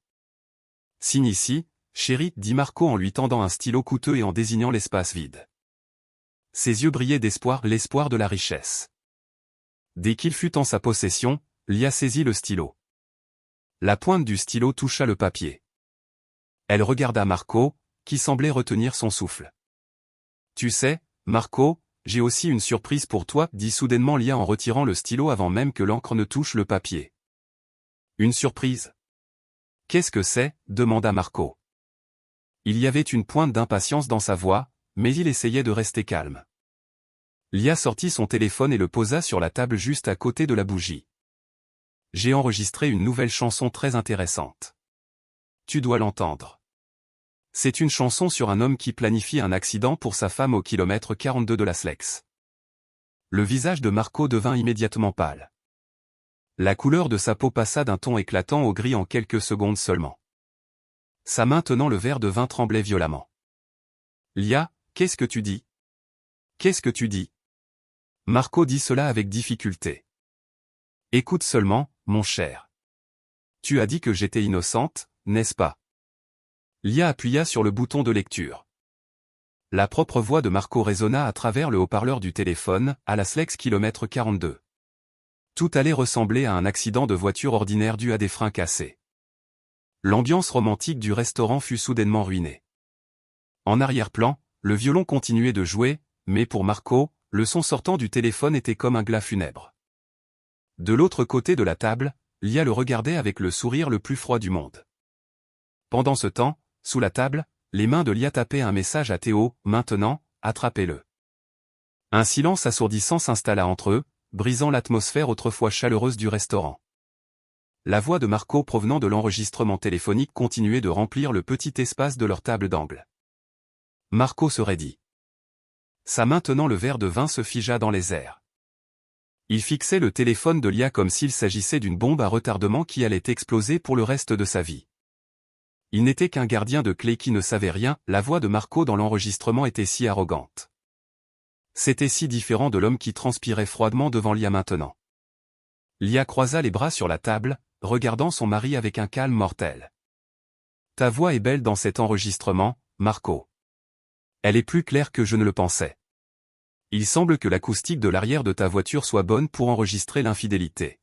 Signe ici, chérie, dit Marco en lui tendant un stylo coûteux et en désignant l'espace vide. Ses yeux brillaient d'espoir, l'espoir de la richesse. Dès qu'il fut en sa possession, Lia saisit le stylo. La pointe du stylo toucha le papier. Elle regarda Marco, qui semblait retenir son souffle. Tu sais, Marco, j'ai aussi une surprise pour toi, dit soudainement Lia en retirant le stylo avant même que l'encre ne touche le papier. Une surprise? Qu'est-ce que c'est? Demanda Marco. Il y avait une pointe d'impatience dans sa voix, mais il essayait de rester calme. Lia sortit son téléphone et le posa sur la table juste à côté de la bougie. J'ai enregistré une nouvelle chanson très intéressante. Tu dois l'entendre. C'est une chanson sur un homme qui planifie un accident pour sa femme au kilomètre 42 de la Slex. Le visage de Marco devint immédiatement pâle. La couleur de sa peau passa d'un ton éclatant au gris en quelques secondes seulement. Sa main tenant le verre de vin tremblait violemment. Lia, qu'est-ce que tu dis? Qu'est-ce que tu dis? Marco dit cela avec difficulté. Écoute seulement, mon cher. Tu as dit que j'étais innocente, n'est-ce pas? Lia appuya sur le bouton de lecture. La propre voix de Marco résonna à travers le haut-parleur du téléphone, à la Slex kilomètre 42. Tout allait ressembler à un accident de voiture ordinaire dû à des freins cassés. L'ambiance romantique du restaurant fut soudainement ruinée. En arrière-plan, le violon continuait de jouer, mais pour Marco, le son sortant du téléphone était comme un glas funèbre. De l'autre côté de la table, Lia le regardait avec le sourire le plus froid du monde. Pendant ce temps, sous la table, les mains de Lia tapaient un message à Théo, maintenant, attrapez-le. Un silence assourdissant s'installa entre eux, brisant l'atmosphère autrefois chaleureuse du restaurant. La voix de Marco provenant de l'enregistrement téléphonique continuait de remplir le petit espace de leur table d'angle. Marco se raidit. Sa main tenant le verre de vin se figea dans les airs. Il fixait le téléphone de Lia comme s'il s'agissait d'une bombe à retardement qui allait exploser pour le reste de sa vie. Il n'était qu'un gardien de clé qui ne savait rien, la voix de Marco dans l'enregistrement était si arrogante. C'était si différent de l'homme qui transpirait froidement devant Lia maintenant. Lia croisa les bras sur la table, regardant son mari avec un calme mortel. Ta voix est belle dans cet enregistrement, Marco. Elle est plus claire que je ne le pensais. Il semble que l'acoustique de l'arrière de ta voiture soit bonne pour enregistrer l'infidélité.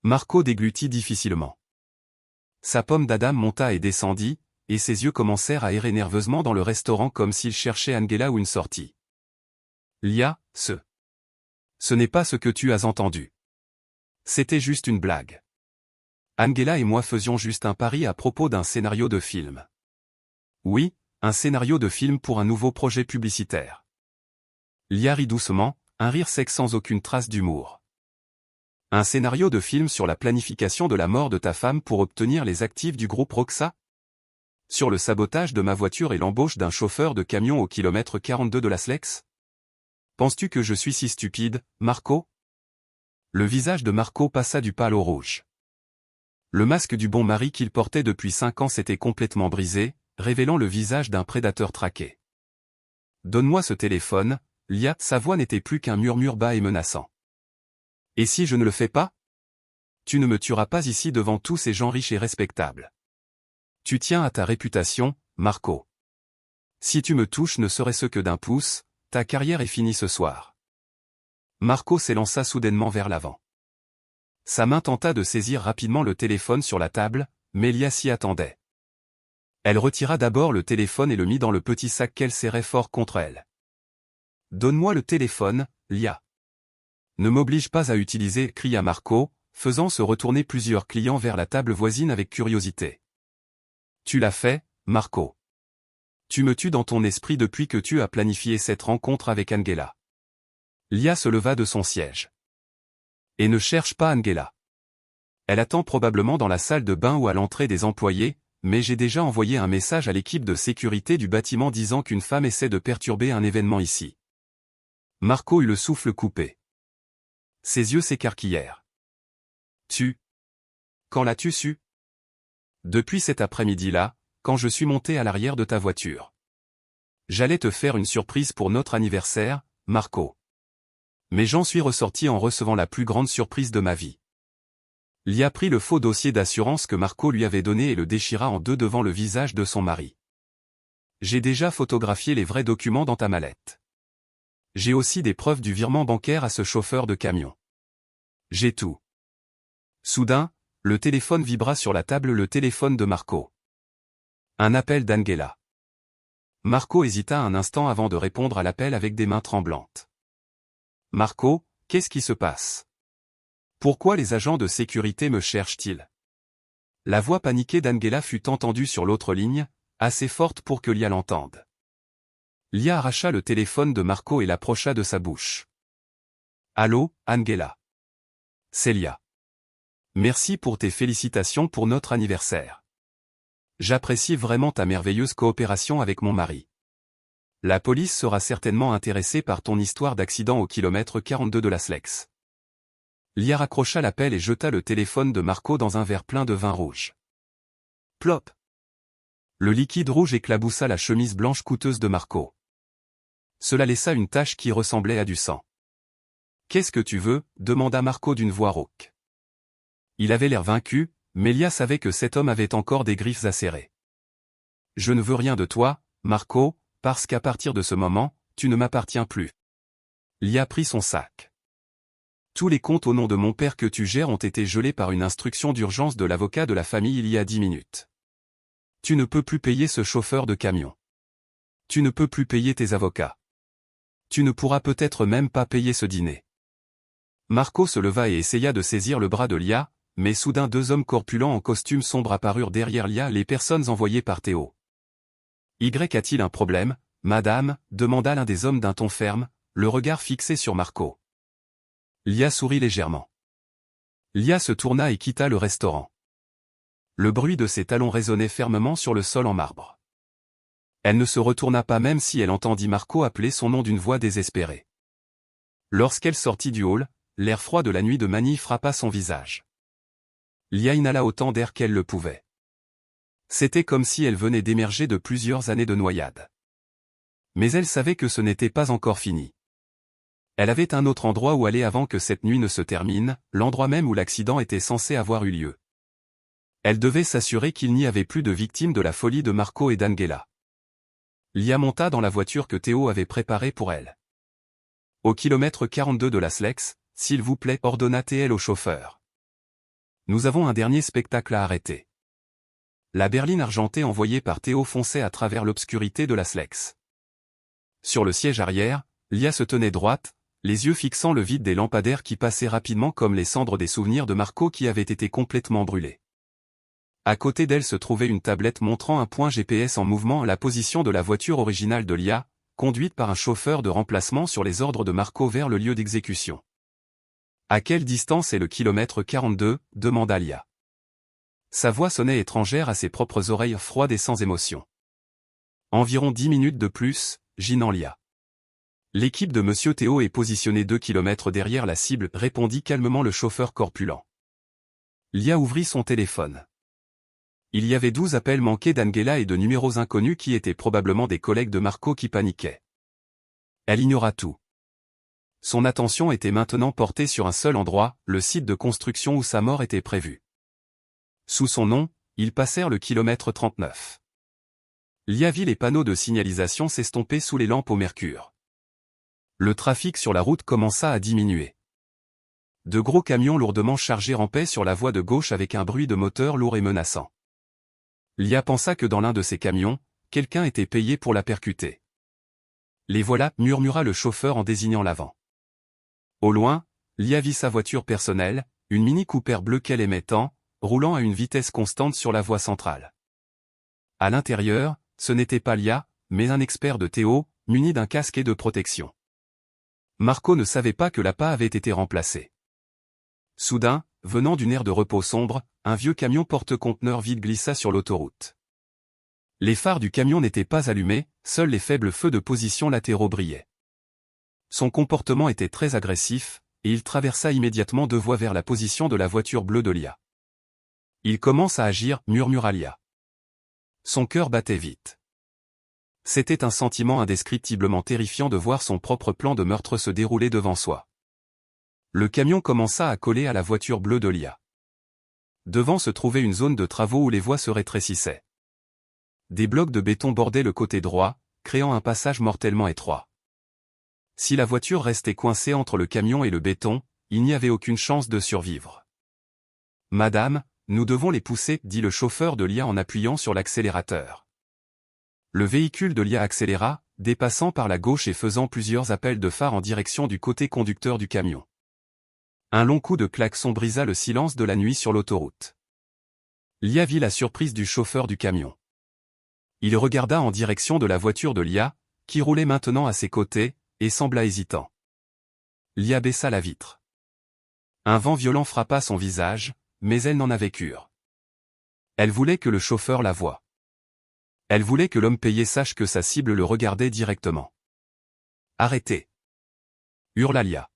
Marco déglutit difficilement. Sa pomme d'Adam monta et descendit, et ses yeux commencèrent à errer nerveusement dans le restaurant comme s'il cherchait Angela ou une sortie. Lia, ce n'est pas ce que tu as entendu. C'était juste une blague. Angela et moi faisions juste un pari à propos d'un scénario de film. Oui, un scénario de film pour un nouveau projet publicitaire. Lia rit doucement, un rire sec sans aucune trace d'humour. Un scénario de film sur la planification de la mort de ta femme pour obtenir les actifs du groupe Roxa? Sur le sabotage de ma voiture et l'embauche d'un chauffeur de camion au kilomètre 42 de la Slex? Penses-tu que je suis si stupide, Marco? Le visage de Marco passa du pâle au rouge. Le masque du bon mari qu'il portait depuis 5 ans s'était complètement brisé, révélant le visage d'un prédateur traqué. Donne-moi ce téléphone, Lia, sa voix n'était plus qu'un murmure bas et menaçant. Et si je ne le fais pas? Tu ne me tueras pas ici devant tous ces gens riches et respectables. Tu tiens à ta réputation, Marco. Si tu me touches ne serait-ce que d'un pouce, ta carrière est finie ce soir. Marco s'élança soudainement vers l'avant. Sa main tenta de saisir rapidement le téléphone sur la table, mais Lia s'y attendait. Elle retira d'abord le téléphone et le mit dans le petit sac qu'elle serrait fort contre elle. « Donne-moi le téléphone, Lia. »« Ne m'oblige pas à utiliser, » cria Marco, faisant se retourner plusieurs clients vers la table voisine avec curiosité. « Tu l'as fait, Marco. Tu me tues dans ton esprit depuis que tu as planifié cette rencontre avec Angela. » Lia se leva de son siège. « Et ne cherche pas Angela. Elle attend probablement dans la salle de bain ou à l'entrée des employés, mais j'ai déjà envoyé un message à l'équipe de sécurité du bâtiment disant qu'une femme essaie de perturber un événement ici. » Marco eut le souffle coupé. Ses yeux s'écarquillèrent. « Tu? Quand l'as-tu su? » ?»« Depuis cet après-midi-là, quand je suis monté à l'arrière de ta voiture. J'allais te faire une surprise pour notre anniversaire, Marco. Mais j'en suis ressorti en recevant la plus grande surprise de ma vie. » Lia prit le faux dossier d'assurance que Marco lui avait donné et le déchira en deux devant le visage de son mari. « J'ai déjà photographié les vrais documents dans ta mallette. J'ai aussi des preuves du virement bancaire à ce chauffeur de camion. J'ai tout. » Soudain, le téléphone vibra sur la table, le téléphone de Marco. Un appel d'Angela. Marco hésita un instant avant de répondre à l'appel avec des mains tremblantes. « Marco, qu'est-ce qui se passe? Pourquoi les agents de sécurité me cherchent-ils? » La voix paniquée d'Angela fut entendue sur l'autre ligne, assez forte pour que Lia l'entende. Lia arracha le téléphone de Marco et l'approcha de sa bouche. « Allô, Angela. C'est Lia. Merci pour tes félicitations pour notre anniversaire. J'apprécie vraiment ta merveilleuse coopération avec mon mari. La police sera certainement intéressée par ton histoire d'accident au kilomètre 42 de la Slex. » Lia raccrocha l'appel et jeta le téléphone de Marco dans un verre plein de vin rouge. Plop! Le liquide rouge éclaboussa la chemise blanche coûteuse de Marco. Cela laissa une tache qui ressemblait à du sang. « Qu'est-ce que tu veux ?» demanda Marco d'une voix rauque. Il avait l'air vaincu, mais Lia savait que cet homme avait encore des griffes acérées. « Je ne veux rien de toi, Marco, parce qu'à partir de ce moment, tu ne m'appartiens plus. » Lia prit son sac. « Tous les comptes au nom de mon père que tu gères ont été gelés par une instruction d'urgence de l'avocat de la famille il y a 10 minutes. Tu ne peux plus payer ce chauffeur de camion. Tu ne peux plus payer tes avocats. Tu ne pourras peut-être même pas payer ce dîner. » Marco se leva et essaya de saisir le bras de Lia, mais soudain deux hommes corpulents en costume sombre apparurent derrière Lia, les personnes envoyées par Théo. « Y a-t-il un problème, madame ?» demanda l'un des hommes d'un ton ferme, le regard fixé sur Marco. Lia sourit légèrement. Lia se tourna et quitta le restaurant. Le bruit de ses talons résonnait fermement sur le sol en marbre. Elle ne se retourna pas même si elle entendit Marco appeler son nom d'une voix désespérée. Lorsqu'elle sortit du hall, l'air froid de la nuit de Manille frappa son visage. Lia inhala autant d'air qu'elle le pouvait. C'était comme si elle venait d'émerger de plusieurs années de noyade. Mais elle savait que ce n'était pas encore fini. Elle avait un autre endroit où aller avant que cette nuit ne se termine, l'endroit même où l'accident était censé avoir eu lieu. Elle devait s'assurer qu'il n'y avait plus de victimes de la folie de Marco et d'Angela. Lia monta dans la voiture que Théo avait préparée pour elle. « Au kilomètre 42 de la Slex, s'il vous plaît, » ordonna TL au chauffeur. « Nous avons un dernier spectacle à arrêter. » La berline argentée envoyée par Théo fonçait à travers l'obscurité de la Slex. Sur le siège arrière, Lia se tenait droite, les yeux fixant le vide des lampadaires qui passaient rapidement comme les cendres des souvenirs de Marco qui avaient été complètement brûlés. À côté d'elle se trouvait une tablette montrant un point GPS en mouvement à la position de la voiture originale de Lia, conduite par un chauffeur de remplacement sur les ordres de Marco vers le lieu d'exécution. « À quelle distance est le kilomètre 42 ?» demanda Lia. Sa voix sonnait étrangère à ses propres oreilles froides et sans émotion. Environ 10 minutes de plus, gînant Lia. L'équipe de Monsieur Théo est positionnée 2 kilomètres derrière la cible, répondit calmement le chauffeur corpulent. Lia ouvrit son téléphone. Il y avait 12 appels manqués d'Angela et de numéros inconnus qui étaient probablement des collègues de Marco qui paniquaient. Elle ignora tout. Son attention était maintenant portée sur un seul endroit, le site de construction où sa mort était prévue. Sous son nom, ils passèrent le kilomètre 39. Lia vit les panneaux de signalisation s'estomper sous les lampes au mercure. Le trafic sur la route commença à diminuer. De gros camions lourdement chargés rampaient sur la voie de gauche avec un bruit de moteur lourd et menaçant. Lia pensa que dans l'un de ces camions, quelqu'un était payé pour la percuter. Les voilà, murmura le chauffeur en désignant l'avant. Au loin, Lia vit sa voiture personnelle, une Mini Cooper bleue qu'elle aimait tant, roulant à une vitesse constante sur la voie centrale. À l'intérieur, ce n'était pas Lia, mais un expert de Théo, muni d'un casque et de protection. Marco ne savait pas que l'appât avait été remplacé. Soudain, venant d'une aire de repos sombre, un vieux camion porte-conteneurs vide glissa sur l'autoroute. Les phares du camion n'étaient pas allumés, seuls les faibles feux de position latéraux brillaient. Son comportement était très agressif, et il traversa immédiatement 2 voies vers la position de la voiture bleue de Lia. Il commence à agir, murmura Lia. Son cœur battait vite. C'était un sentiment indescriptiblement terrifiant de voir son propre plan de meurtre se dérouler devant soi. Le camion commença à coller à la voiture bleue de Lia. Devant se trouvait une zone de travaux où les voies se rétrécissaient. Des blocs de béton bordaient le côté droit, créant un passage mortellement étroit. Si la voiture restait coincée entre le camion et le béton, il n'y avait aucune chance de survivre. « Madame, nous devons les pousser, » dit le chauffeur de Lia en appuyant sur l'accélérateur. Le véhicule de Lia accéléra, dépassant par la gauche et faisant plusieurs appels de phare en direction du côté conducteur du camion. Un long coup de klaxon brisa le silence de la nuit sur l'autoroute. Lia vit la surprise du chauffeur du camion. Il regarda en direction de la voiture de Lia, qui roulait maintenant à ses côtés, et sembla hésitant. Lia baissa la vitre. Un vent violent frappa son visage, mais elle n'en avait cure. Elle voulait que le chauffeur la voie. Elle voulait que l'homme payé sache que sa cible le regardait directement. « Arrêtez !» hurla Lia.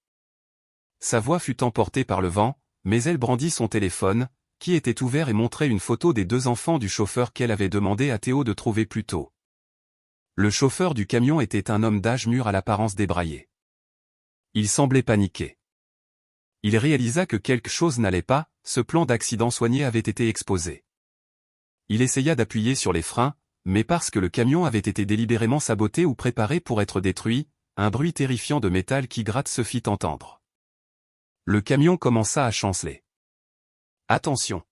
Sa voix fut emportée par le vent, mais elle brandit son téléphone, qui était ouvert et montrait une photo des 2 enfants du chauffeur qu'elle avait demandé à Théo de trouver plus tôt. Le chauffeur du camion était un homme d'âge mûr à l'apparence débraillée. Il semblait paniqué. Il réalisa que quelque chose n'allait pas, ce plan d'accident soigné avait été exposé. Il essaya d'appuyer sur les freins, mais parce que le camion avait été délibérément saboté ou préparé pour être détruit, un bruit terrifiant de métal qui gratte se fit entendre. Le camion commença à chanceler. Attention!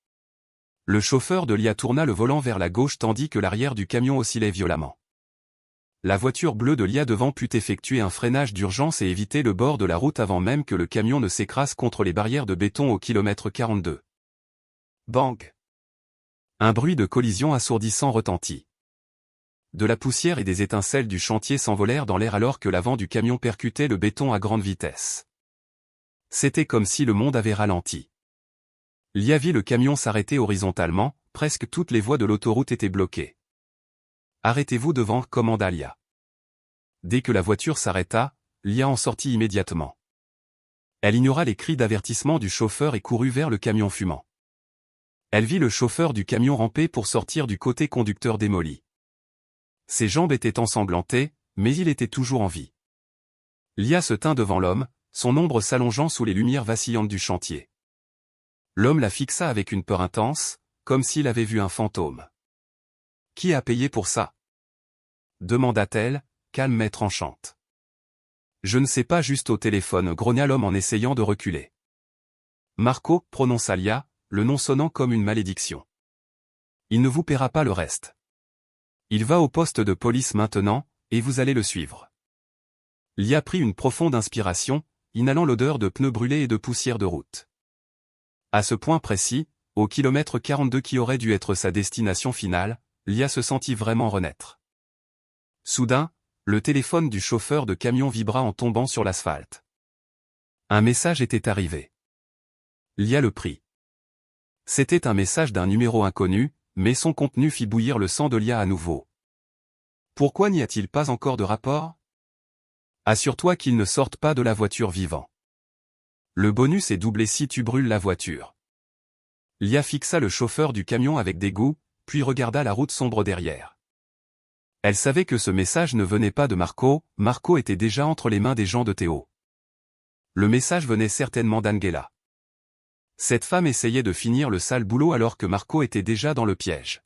Le chauffeur de Lia tourna le volant vers la gauche tandis que l'arrière du camion oscillait violemment. La voiture bleue de Lia devant put effectuer un freinage d'urgence et éviter le bord de la route avant même que le camion ne s'écrase contre les barrières de béton au kilomètre 42. Bang! Un bruit de collision assourdissant retentit. De la poussière et des étincelles du chantier s'envolèrent dans l'air alors que l'avant du camion percutait le béton à grande vitesse. C'était comme si le monde avait ralenti. Lia vit le camion s'arrêter horizontalement, presque toutes les voies de l'autoroute étaient bloquées. « Arrêtez-vous devant » commanda Lia. Dès que la voiture s'arrêta, Lia en sortit immédiatement. Elle ignora les cris d'avertissement du chauffeur et courut vers le camion fumant. Elle vit le chauffeur du camion ramper pour sortir du côté conducteur démoli. Ses jambes étaient ensanglantées, mais il était toujours en vie. Lia se tint devant l'homme, son ombre s'allongeant sous les lumières vacillantes du chantier. L'homme la fixa avec une peur intense, comme s'il avait vu un fantôme. « Qui a payé pour ça ?» demanda-t-elle, calme mais tranchante. « Je ne sais pas, juste au téléphone » grogna l'homme en essayant de reculer. « Marco » prononça Lia, le nom sonnant comme une malédiction. « Il ne vous paiera pas le reste. Il va au poste de police maintenant, et vous allez le suivre. » Lia prit une profonde inspiration, inhalant l'odeur de pneus brûlés et de poussière de route. À ce point précis, au kilomètre 42 qui aurait dû être sa destination finale, Lia se sentit vraiment renaître. Soudain, le téléphone du chauffeur de camion vibra en tombant sur l'asphalte. Un message était arrivé. Lia le prit. C'était un message d'un numéro inconnu, mais son contenu fit bouillir le sang de Lia à nouveau. Pourquoi n'y a-t-il pas encore de rapport? Assure-toi qu'il ne sorte pas de la voiture vivant. Le bonus est doublé si tu brûles la voiture. Lia fixa le chauffeur du camion avec dégoût, puis regarda la route sombre derrière. Elle savait que ce message ne venait pas de Marco, Marco était déjà entre les mains des gens de Théo. Le message venait certainement d'Angela. Cette femme essayait de finir le sale boulot alors que Marco était déjà dans le piège.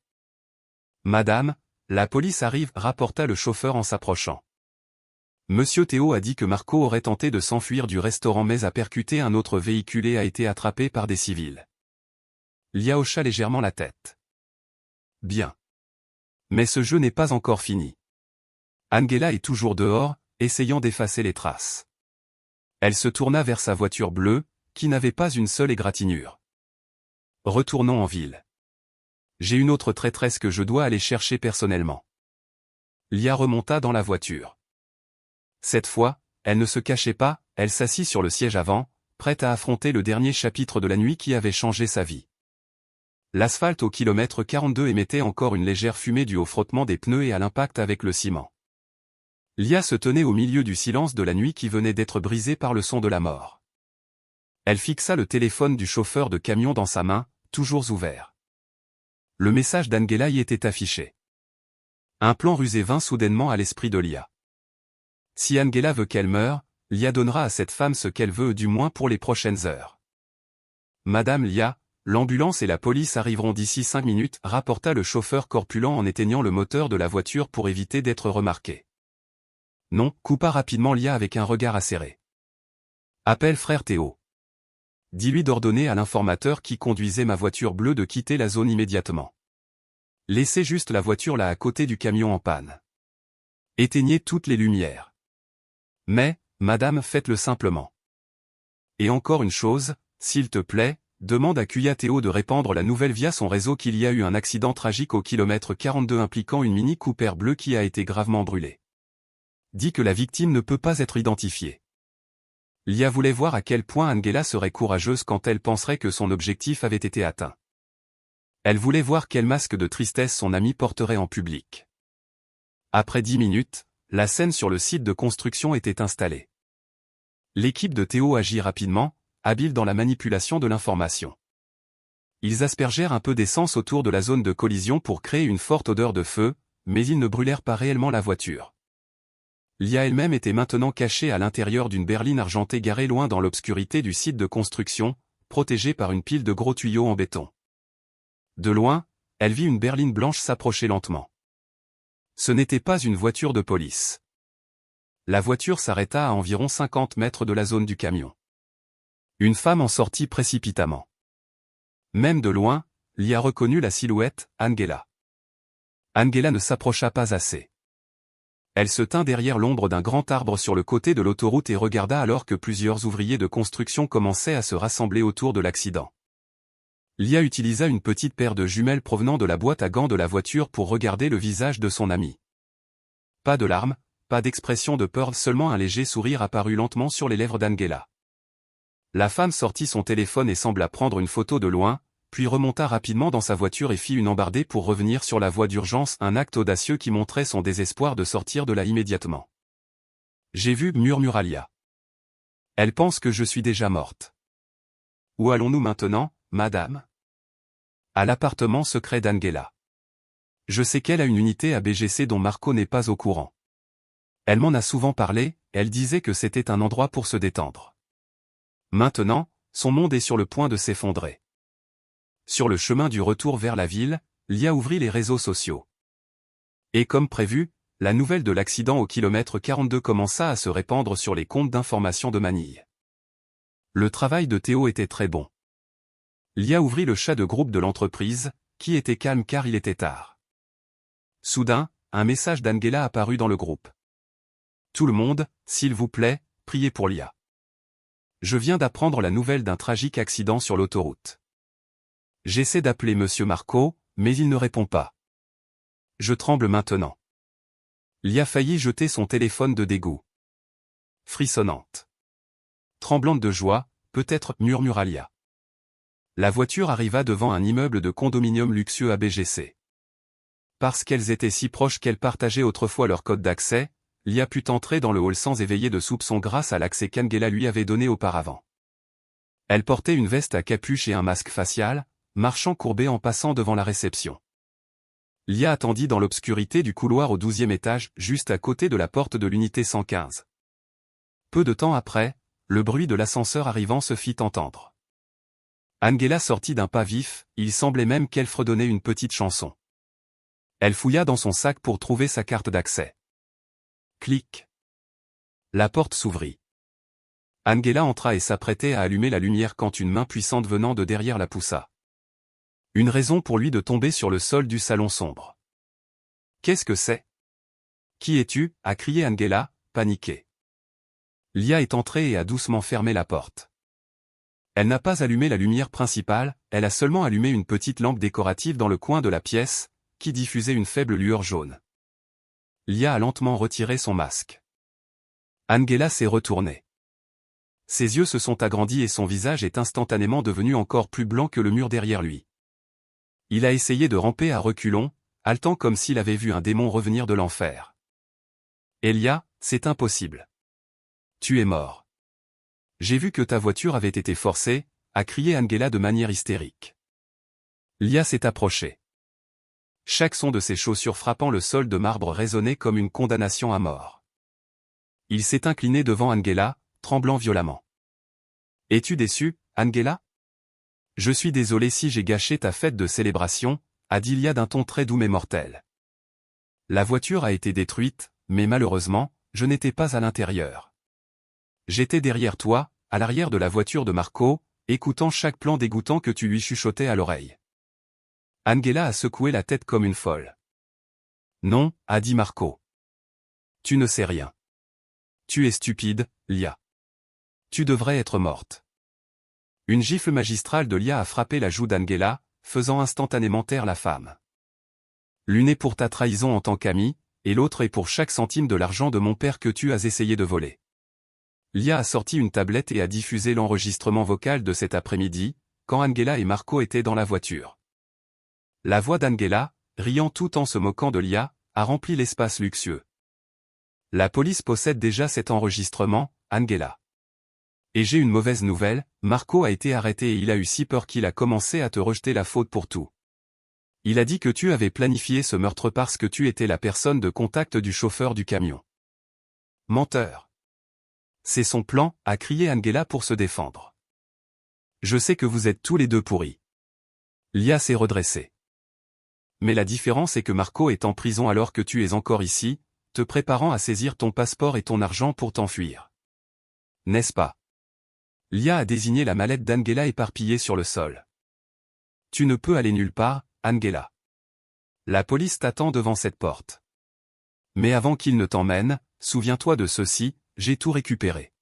Madame, la police arrive, rapporta le chauffeur en s'approchant. Monsieur Théo a dit que Marco aurait tenté de s'enfuir du restaurant mais a percuté un autre véhicule et a été attrapé par des civils. Lia hocha légèrement la tête. Bien. Mais ce jeu n'est pas encore fini. Angela est toujours dehors, essayant d'effacer les traces. Elle se tourna vers sa voiture bleue, qui n'avait pas une seule égratignure. Retournons en ville. J'ai une autre traîtresse que je dois aller chercher personnellement. Lia remonta dans la voiture. Cette fois, elle ne se cachait pas, elle s'assit sur le siège avant, prête à affronter le dernier chapitre de la nuit qui avait changé sa vie. L'asphalte au kilomètre 42 émettait encore une légère fumée due au frottement des pneus et à l'impact avec le ciment. Lia se tenait au milieu du silence de la nuit qui venait d'être brisé par le son de la mort. Elle fixa le téléphone du chauffeur de camion dans sa main, toujours ouvert. Le message d'Angela y était affiché. Un plan rusé vint soudainement à l'esprit de Lia. Si Angela veut qu'elle meure, Lia donnera à cette femme ce qu'elle veut du moins pour les prochaines heures. Madame Lia, l'ambulance et la police arriveront d'ici 5 minutes, rapporta le chauffeur corpulent en éteignant le moteur de la voiture pour éviter d'être remarqué. Non, coupa rapidement Lia avec un regard acéré. Appelle frère Théo. Dis-lui d'ordonner à l'informateur qui conduisait ma voiture bleue de quitter la zone immédiatement. Laissez juste la voiture là à côté du camion en panne. Éteignez toutes les lumières. Mais, madame, faites-le simplement. Et encore une chose, s'il te plaît, demande à Kuya Théo de répandre la nouvelle via son réseau qu'il y a eu un accident tragique au kilomètre 42 impliquant une Mini Cooper bleue qui a été gravement brûlée. Dis que la victime ne peut pas être identifiée. Lia voulait voir à quel point Angela serait courageuse quand elle penserait que son objectif avait été atteint. Elle voulait voir quel masque de tristesse son ami porterait en public. Après 10 minutes, la scène sur le site de construction était installée. L'équipe de Théo agit rapidement, habile dans la manipulation de l'information. Ils aspergèrent un peu d'essence autour de la zone de collision pour créer une forte odeur de feu, mais ils ne brûlèrent pas réellement la voiture. Lia elle-même était maintenant cachée à l'intérieur d'une berline argentée garée loin dans l'obscurité du site de construction, protégée par une pile de gros tuyaux en béton. De loin, elle vit une berline blanche s'approcher lentement. Ce n'était pas une voiture de police. La voiture s'arrêta à environ 50 mètres de la zone du camion. Une femme en sortit précipitamment. Même de loin, Lia reconnut la silhouette, Angela. Angela ne s'approcha pas assez. Elle se tint derrière l'ombre d'un grand arbre sur le côté de l'autoroute et regarda alors que plusieurs ouvriers de construction commençaient à se rassembler autour de l'accident. Lia utilisa une petite paire de jumelles provenant de la boîte à gants de la voiture pour regarder le visage de son ami. Pas de larmes, pas d'expression de peur, seulement un léger sourire apparut lentement sur les lèvres d'Angela. La femme sortit son téléphone et sembla prendre une photo de loin, puis remonta rapidement dans sa voiture et fit une embardée pour revenir sur la voie d'urgence, un acte audacieux qui montrait son désespoir de sortir de là immédiatement. J'ai vu, murmura Lia. Elle pense que je suis déjà morte. Où allons-nous maintenant, madame? À l'appartement secret d'Angela. Je sais qu'elle a une unité à BGC dont Marco n'est pas au courant. Elle m'en a souvent parlé, elle disait que c'était un endroit pour se détendre. Maintenant, son monde est sur le point de s'effondrer. Sur le chemin du retour vers la ville, Lia ouvrit les réseaux sociaux. Et comme prévu, la nouvelle de l'accident au kilomètre 42 commença à se répandre sur les comptes d'information de Manille. Le travail de Théo était très bon. Lia ouvrit le chat de groupe de l'entreprise, qui était calme car il était tard. Soudain, un message d'Angela apparut dans le groupe. Tout le monde, s'il vous plaît, priez pour Lia. Je viens d'apprendre la nouvelle d'un tragique accident sur l'autoroute. J'essaie d'appeler Monsieur Marco, mais il ne répond pas. Je tremble maintenant. Lia faillit jeter son téléphone de dégoût. Frissonnante. Tremblante de joie, peut-être, murmura Lia. La voiture arriva devant un immeuble de condominium luxueux à BGC. Parce qu'elles étaient si proches qu'elles partageaient autrefois leur code d'accès, Lia put entrer dans le hall sans éveiller de soupçon grâce à l'accès qu'Angela lui avait donné auparavant. Elle portait une veste à capuche et un masque facial, marchant courbée en passant devant la réception. Lia attendit dans l'obscurité du couloir au 12e étage, juste à côté de la porte de l'unité 115. Peu de temps après, le bruit de l'ascenseur arrivant se fit entendre. Angela sortit d'un pas vif, il semblait même qu'elle fredonnait une petite chanson. Elle fouilla dans son sac pour trouver sa carte d'accès. Clic. La porte s'ouvrit. Angela entra et s'apprêtait à allumer la lumière quand une main puissante venant de derrière la poussa. Une raison pour lui de tomber sur le sol du salon sombre. « Qu'est-ce que c'est ? Qui es-tu » a crié Angela, paniquée. Lia est entrée et a doucement fermé la porte. Elle n'a pas allumé la lumière principale, elle a seulement allumé une petite lampe décorative dans le coin de la pièce, qui diffusait une faible lueur jaune. Lia a lentement retiré son masque. Angela s'est retournée. Ses yeux se sont agrandis et son visage est instantanément devenu encore plus blanc que le mur derrière lui. Il a essayé de ramper à reculons, haletant comme s'il avait vu un démon revenir de l'enfer. « Lia, c'est impossible. Tu es mort. J'ai vu que ta voiture avait été forcée » a crié Angela de manière hystérique. Lia s'est approchée. Chaque son de ses chaussures frappant le sol de marbre résonnait comme une condamnation à mort. Il s'est incliné devant Angela, tremblant violemment. « Es-tu déçue, Angela ? Je suis désolé si j'ai gâché ta fête de célébration, a dit Lia d'un ton très doux mais mortel. La voiture a été détruite, mais malheureusement, je n'étais pas à l'intérieur. J'étais derrière toi, à l'arrière de la voiture de Marco, écoutant chaque plan dégoûtant que tu lui chuchotais à l'oreille. Angela a secoué la tête comme une folle. Non, a dit Marco. Tu ne sais rien. Tu es stupide, Lia. Tu devrais être morte. Une gifle magistrale de Lia a frappé la joue d'Angela, faisant instantanément taire la femme. L'une est pour ta trahison en tant qu'amie, et l'autre est pour chaque centime de l'argent de mon père que tu as essayé de voler. Lia a sorti une tablette et a diffusé l'enregistrement vocal de cet après-midi, quand Angela et Marco étaient dans la voiture. La voix d'Angela, riant tout en se moquant de Lia, a rempli l'espace luxueux. La police possède déjà cet enregistrement, Angela. Et j'ai une mauvaise nouvelle, Marco a été arrêté et il a eu si peur qu'il a commencé à te rejeter la faute pour tout. Il a dit que tu avais planifié ce meurtre parce que tu étais la personne de contact du chauffeur du camion. Menteur. C'est son plan, a crié Angela pour se défendre. Je sais que vous êtes tous les deux pourris. Lia s'est redressée. Mais la différence est que Marco est en prison alors que tu es encore ici, te préparant à saisir ton passeport et ton argent pour t'enfuir. N'est-ce pas? Lia a désigné la mallette d'Angela éparpillée sur le sol. Tu ne peux aller nulle part, Angela. La police t'attend devant cette porte. Mais avant qu'il ne t'emmène, souviens-toi de ceci, j'ai tout récupéré.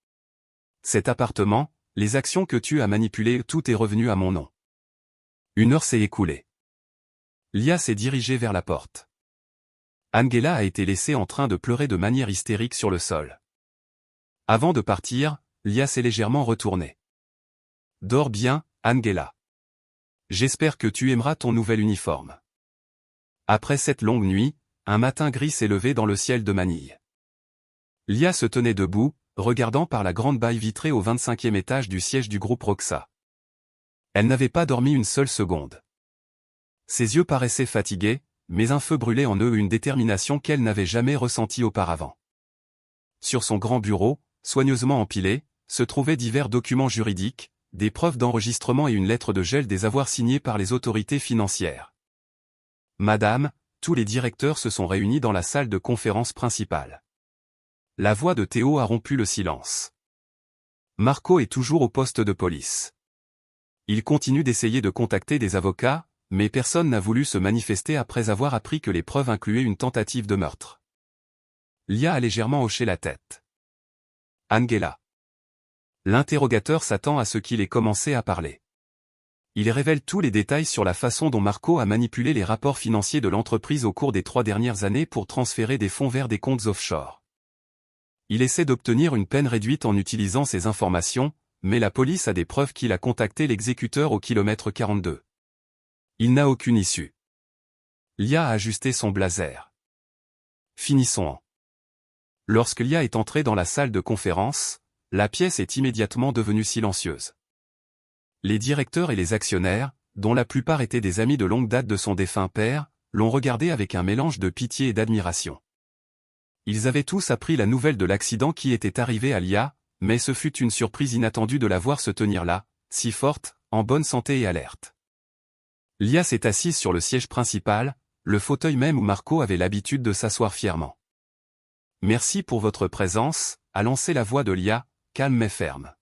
Cet appartement, les actions que tu as manipulées, tout est revenu à mon nom. Une heure s'est écoulée. Lia s'est dirigée vers la porte. Angela a été laissée en train de pleurer de manière hystérique sur le sol. Avant de partir, Lia s'est légèrement retournée. Dors bien, Angela. J'espère que tu aimeras ton nouvel uniforme. Après cette longue nuit, un matin gris s'est levé dans le ciel de Manille. Lia se tenait debout, regardant par la grande baille vitrée au 25e étage du siège du groupe Roxa. Elle n'avait pas dormi une seule seconde. Ses yeux paraissaient fatigués, mais un feu brûlait en eux une détermination qu'elle n'avait jamais ressentie auparavant. Sur son grand bureau, soigneusement empilé, se trouvaient divers documents juridiques, des preuves d'enregistrement et une lettre de gel des avoirs signés par les autorités financières. Madame, tous les directeurs se sont réunis dans la salle de conférence principale. La voix de Théo a rompu le silence. Marco est toujours au poste de police. Il continue d'essayer de contacter des avocats, mais personne n'a voulu se manifester après avoir appris que les preuves incluaient une tentative de meurtre. Lia a légèrement hoché la tête. Angela. L'interrogateur s'attend à ce qu'il ait commencé à parler. Il révèle tous les détails sur la façon dont Marco a manipulé les rapports financiers de l'entreprise au cours des 3 dernières années pour transférer des fonds vers des comptes offshore. Il essaie d'obtenir une peine réduite en utilisant ces informations, mais la police a des preuves qu'il a contacté l'exécuteur au kilomètre 42. Il n'a aucune issue. Lia a ajusté son blazer. Finissons en. Lorsque Lia est entrée dans la salle de conférence, la pièce est immédiatement devenue silencieuse. Les directeurs et les actionnaires, dont la plupart étaient des amis de longue date de son défunt père, l'ont regardé avec un mélange de pitié et d'admiration. Ils avaient tous appris la nouvelle de l'accident qui était arrivé à Lia, mais ce fut une surprise inattendue de la voir se tenir là, si forte, en bonne santé et alerte. Lia s'est assise sur le siège principal, le fauteuil même où Marco avait l'habitude de s'asseoir fièrement. « Merci pour votre présence », a lancé la voix de Lia, calme mais ferme.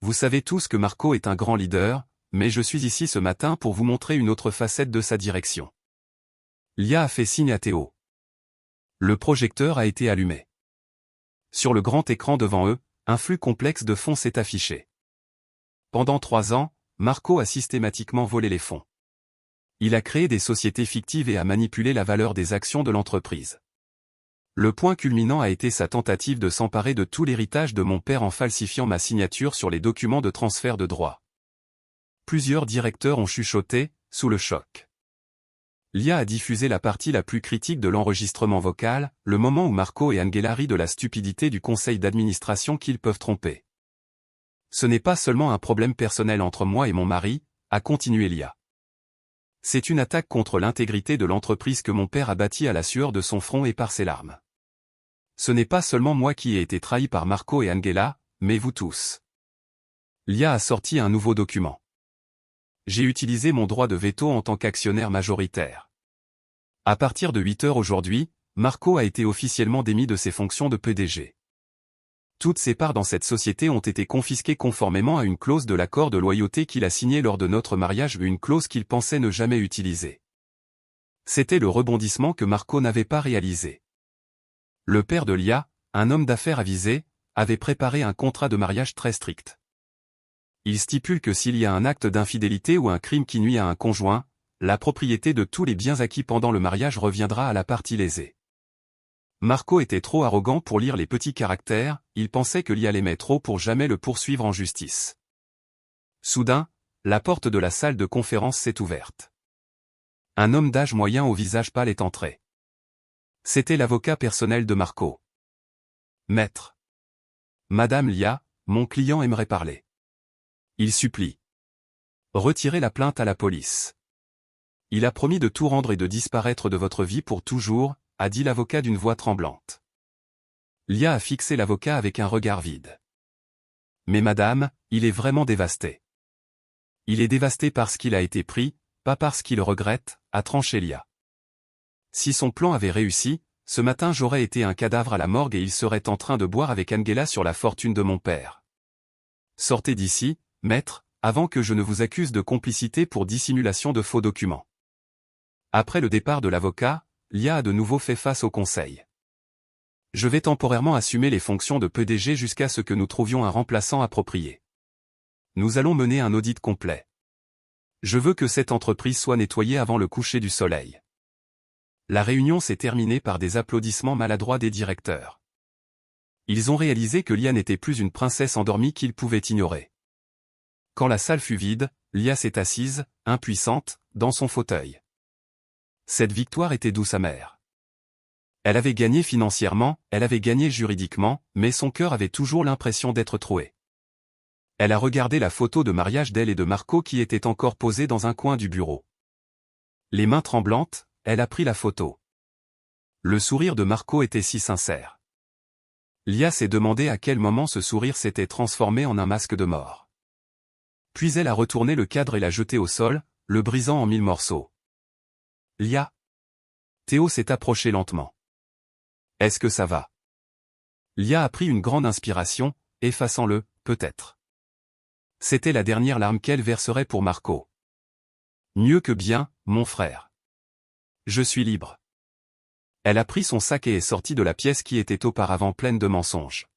Vous savez tous que Marco est un grand leader, mais je suis ici ce matin pour vous montrer une autre facette de sa direction. Lia a fait signe à Théo. Le projecteur a été allumé. Sur le grand écran devant eux, un flux complexe de fonds s'est affiché. Pendant 3 ans, Marco a systématiquement volé les fonds. Il a créé des sociétés fictives et a manipulé la valeur des actions de l'entreprise. Le point culminant a été sa tentative de s'emparer de tout l'héritage de mon père en falsifiant ma signature sur les documents de transfert de droits. Plusieurs directeurs ont chuchoté, sous le choc. Lia a diffusé la partie la plus critique de l'enregistrement vocal, le moment où Marco et Angela rient de la stupidité du conseil d'administration qu'ils peuvent tromper. Ce n'est pas seulement un problème personnel entre moi et mon mari, a continué Lia. C'est une attaque contre l'intégrité de l'entreprise que mon père a bâtie à la sueur de son front et par ses larmes. Ce n'est pas seulement moi qui ai été trahi par Marco et Angela, mais vous tous. Lia a sorti un nouveau document. J'ai utilisé mon droit de veto en tant qu'actionnaire majoritaire. À partir de 8 heures aujourd'hui, Marco a été officiellement démis de ses fonctions de PDG. Toutes ses parts dans cette société ont été confisquées conformément à une clause de l'accord de loyauté qu'il a signé lors de notre mariage, une clause qu'il pensait ne jamais utiliser. C'était le rebondissement que Marco n'avait pas réalisé. Le père de Lia, un homme d'affaires avisé, avait préparé un contrat de mariage très strict. Il stipule que s'il y a un acte d'infidélité ou un crime qui nuit à un conjoint, la propriété de tous les biens acquis pendant le mariage reviendra à la partie lésée. Marco était trop arrogant pour lire les petits caractères, il pensait que Lia l'aimait trop pour jamais le poursuivre en justice. Soudain, la porte de la salle de conférence s'est ouverte. Un homme d'âge moyen au visage pâle est entré. C'était l'avocat personnel de Marco. « Maître. Madame Lia, mon client aimerait parler. » Il supplie. Retirez la plainte à la police. Il a promis de tout rendre et de disparaître de votre vie pour toujours, a dit l'avocat d'une voix tremblante. Lia a fixé l'avocat avec un regard vide. Mais madame, il est vraiment dévasté. Il est dévasté parce qu'il a été pris, pas parce qu'il regrette, a tranché Lia. Si son plan avait réussi, ce matin j'aurais été un cadavre à la morgue et il serait en train de boire avec Angela sur la fortune de mon père. Sortez d'ici, maître, avant que je ne vous accuse de complicité pour dissimulation de faux documents. Après le départ de l'avocat, Lia a de nouveau fait face au conseil. Je vais temporairement assumer les fonctions de PDG jusqu'à ce que nous trouvions un remplaçant approprié. Nous allons mener un audit complet. Je veux que cette entreprise soit nettoyée avant le coucher du soleil. La réunion s'est terminée par des applaudissements maladroits des directeurs. Ils ont réalisé que Lia n'était plus une princesse endormie qu'ils pouvaient ignorer. Quand la salle fut vide, Lia s'est assise, impuissante, dans son fauteuil. Cette victoire était douce amère. Elle avait gagné financièrement, elle avait gagné juridiquement, mais son cœur avait toujours l'impression d'être troué. Elle a regardé la photo de mariage d'elle et de Marco qui était encore posée dans un coin du bureau. Les mains tremblantes, elle a pris la photo. Le sourire de Marco était si sincère. Lia s'est demandé à quel moment ce sourire s'était transformé en un masque de mort. Puis elle a retourné le cadre et l'a jeté au sol, le brisant en 1000 morceaux. Lia. Théo s'est approché lentement. Est-ce que ça va? Lia a pris une grande inspiration, effaçant le « peut-être ». C'était la dernière larme qu'elle verserait pour Marco. Mieux que bien, mon frère. Je suis libre. Elle a pris son sac et est sortie de la pièce qui était auparavant pleine de mensonges.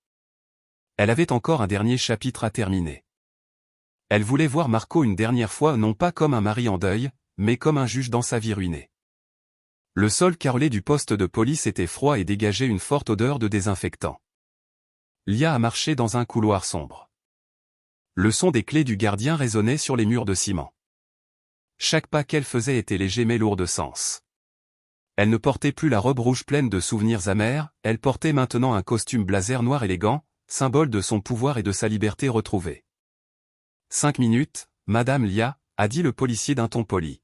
Elle avait encore un dernier chapitre à terminer. Elle voulait voir Marco une dernière fois non pas comme un mari en deuil, mais comme un juge dans sa vie ruinée. Le sol carrelé du poste de police était froid et dégageait une forte odeur de désinfectant. Lia a marché dans un couloir sombre. Le son des clés du gardien résonnait sur les murs de ciment. Chaque pas qu'elle faisait était léger mais lourd de sens. Elle ne portait plus la robe rouge pleine de souvenirs amers, elle portait maintenant un costume blazer noir élégant, symbole de son pouvoir et de sa liberté retrouvée. 5 minutes, Madame Lia, a dit le policier d'un ton poli.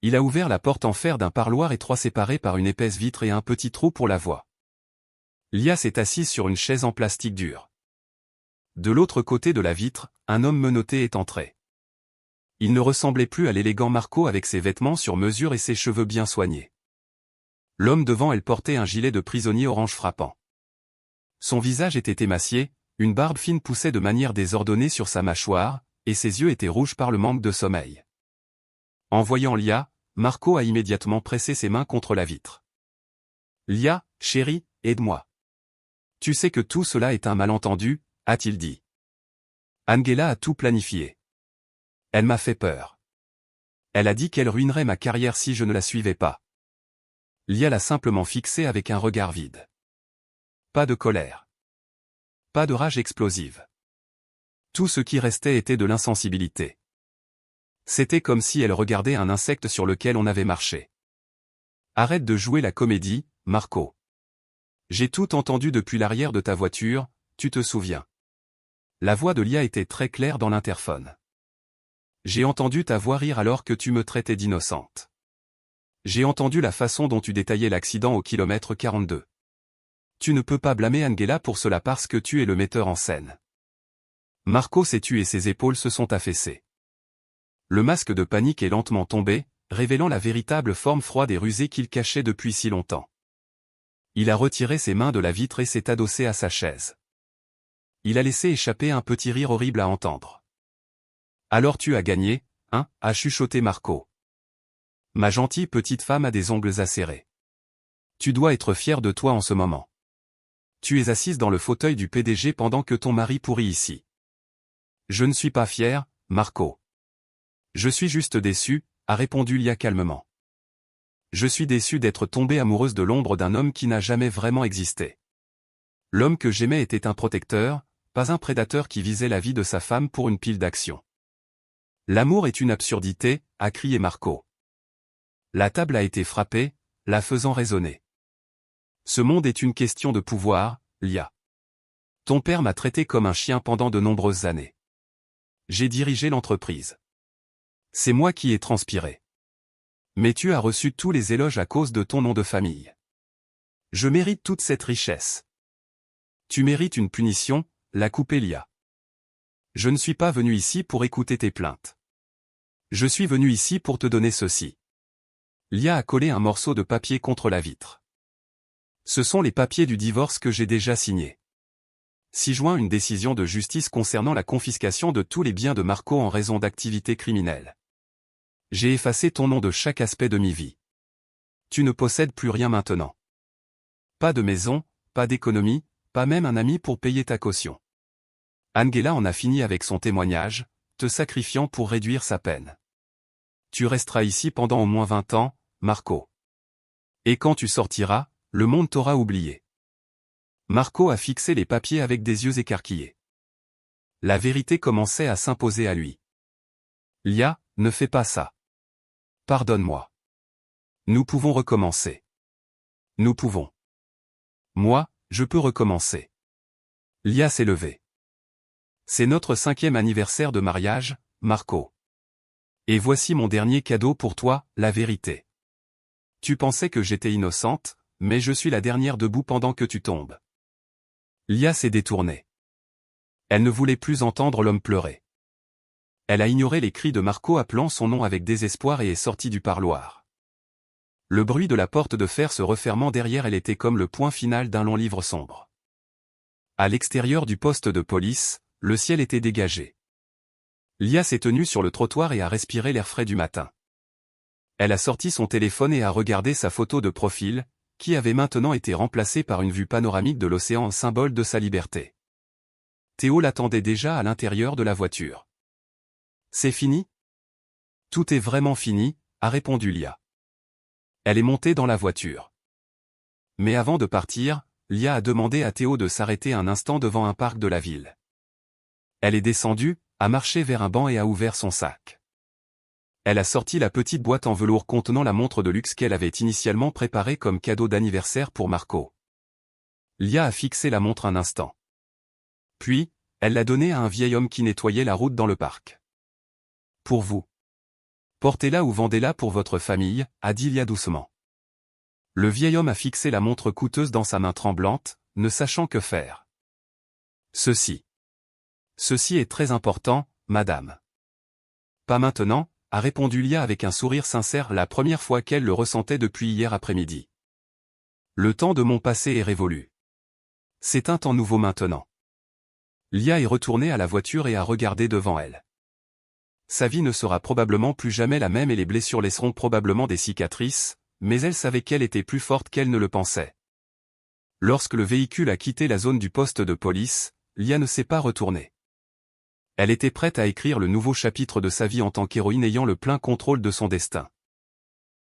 Il a ouvert la porte en fer d'un parloir étroit séparé par une épaisse vitre et un petit trou pour la voix. Lia s'est assise sur une chaise en plastique dur. De l'autre côté de la vitre, un homme menotté est entré. Il ne ressemblait plus à l'élégant Marco avec ses vêtements sur mesure et ses cheveux bien soignés. L'homme devant elle portait un gilet de prisonnier orange frappant. Son visage était émacié, une barbe fine poussait de manière désordonnée sur sa mâchoire, et ses yeux étaient rouges par le manque de sommeil. En voyant Lia, Marco a immédiatement pressé ses mains contre la vitre. « Lia, chérie, aide-moi. Tu sais que tout cela est un malentendu, a-t-il dit. Angela a tout planifié. Elle m'a fait peur. Elle a dit qu'elle ruinerait ma carrière si je ne la suivais pas. » Lia l'a simplement fixé avec un regard vide. Pas de colère. Pas de rage explosive. Tout ce qui restait était de l'insensibilité. C'était comme si elle regardait un insecte sur lequel on avait marché. Arrête de jouer la comédie, Marco. J'ai tout entendu depuis l'arrière de ta voiture, tu te souviens. La voix de Lia était très claire dans l'interphone. J'ai entendu ta voix rire alors que tu me traitais d'innocente. J'ai entendu la façon dont tu détaillais l'accident au kilomètre 42. Tu ne peux pas blâmer Angela pour cela parce que tu es le metteur en scène. Marco s'est tué et ses épaules se sont affaissées. Le masque de panique est lentement tombé, révélant la véritable forme froide et rusée qu'il cachait depuis si longtemps. Il a retiré ses mains de la vitre et s'est adossé à sa chaise. Il a laissé échapper un petit rire horrible à entendre. Alors tu as gagné, hein, a chuchoté Marco. Ma gentille petite femme a des ongles acérés. Tu dois être fière de toi en ce moment. Tu es assise dans le fauteuil du PDG pendant que ton mari pourrit ici. Je ne suis pas fier, Marco. Je suis juste déçu, a répondu Lia calmement. Je suis déçu d'être tombée amoureuse de l'ombre d'un homme qui n'a jamais vraiment existé. L'homme que j'aimais était un protecteur, pas un prédateur qui visait la vie de sa femme pour une pile d'actions. L'amour est une absurdité, a crié Marco. La table a été frappée, la faisant résonner. Ce monde est une question de pouvoir, Lia. Ton père m'a traité comme un chien pendant de nombreuses années. J'ai dirigé l'entreprise. C'est moi qui ai transpiré. Mais tu as reçu tous les éloges à cause de ton nom de famille. Je mérite toute cette richesse. Tu mérites une punition, l'a coupé Lia. Je ne suis pas venu ici pour écouter tes plaintes. Je suis venu ici pour te donner ceci. Lia a collé un morceau de papier contre la vitre. Ce sont les papiers du divorce que j'ai déjà signés. 6 juin, une décision de justice concernant la confiscation de tous les biens de Marco en raison d'activités criminelles. J'ai effacé ton nom de chaque aspect de ma vie. Tu ne possèdes plus rien maintenant. Pas de maison, pas d'économie, pas même un ami pour payer ta caution. Angela en a fini avec son témoignage, te sacrifiant pour réduire sa peine. Tu resteras ici pendant au moins 20 ans, Marco. Et quand tu sortiras, le monde t'aura oublié. Marco a fixé les papiers avec des yeux écarquillés. La vérité commençait à s'imposer à lui. Lia, ne fais pas ça. Pardonne-moi. Nous pouvons recommencer. Nous pouvons. Moi, je peux recommencer. Lia s'est levée. C'est notre 5e anniversaire de mariage, Marco. Et voici mon dernier cadeau pour toi, la vérité. Tu pensais que j'étais innocente, mais je suis la dernière debout pendant que tu tombes. Lia s'est détournée. Elle ne voulait plus entendre l'homme pleurer. Elle a ignoré les cris de Marco appelant son nom avec désespoir et est sortie du parloir. Le bruit de la porte de fer se refermant derrière elle était comme le point final d'un long livre sombre. À l'extérieur du poste de police, le ciel était dégagé. Lia s'est tenue sur le trottoir et a respiré l'air frais du matin. Elle a sorti son téléphone et a regardé sa photo de profil, qui avait maintenant été remplacée par une vue panoramique de l'océan, symbole de sa liberté. Théo l'attendait déjà à l'intérieur de la voiture. C'est fini ? Tout est vraiment fini, a répondu Lia. Elle est montée dans la voiture. Mais avant de partir, Lia a demandé à Théo de s'arrêter un instant devant un parc de la ville. Elle est descendue, a marché vers un banc et a ouvert son sac. Elle a sorti la petite boîte en velours contenant la montre de luxe qu'elle avait initialement préparée comme cadeau d'anniversaire pour Marco. Lia a fixé la montre un instant. Puis, elle l'a donnée à un vieil homme qui nettoyait la route dans le parc. Pour vous. Portez-la ou vendez-la pour votre famille, a dit Lia doucement. Le vieil homme a fixé la montre coûteuse dans sa main tremblante, ne sachant que faire. Ceci est très important, madame. Pas maintenant, a répondu Lia avec un sourire sincère la première fois qu'elle le ressentait depuis hier après-midi. Le temps de mon passé est révolu. C'est un temps nouveau maintenant. Lia est retournée à la voiture et a regardé devant elle. Sa vie ne sera probablement plus jamais la même et les blessures laisseront probablement des cicatrices, mais elle savait qu'elle était plus forte qu'elle ne le pensait. Lorsque le véhicule a quitté la zone du poste de police, Lia ne s'est pas retournée. Elle était prête à écrire le nouveau chapitre de sa vie en tant qu'héroïne ayant le plein contrôle de son destin.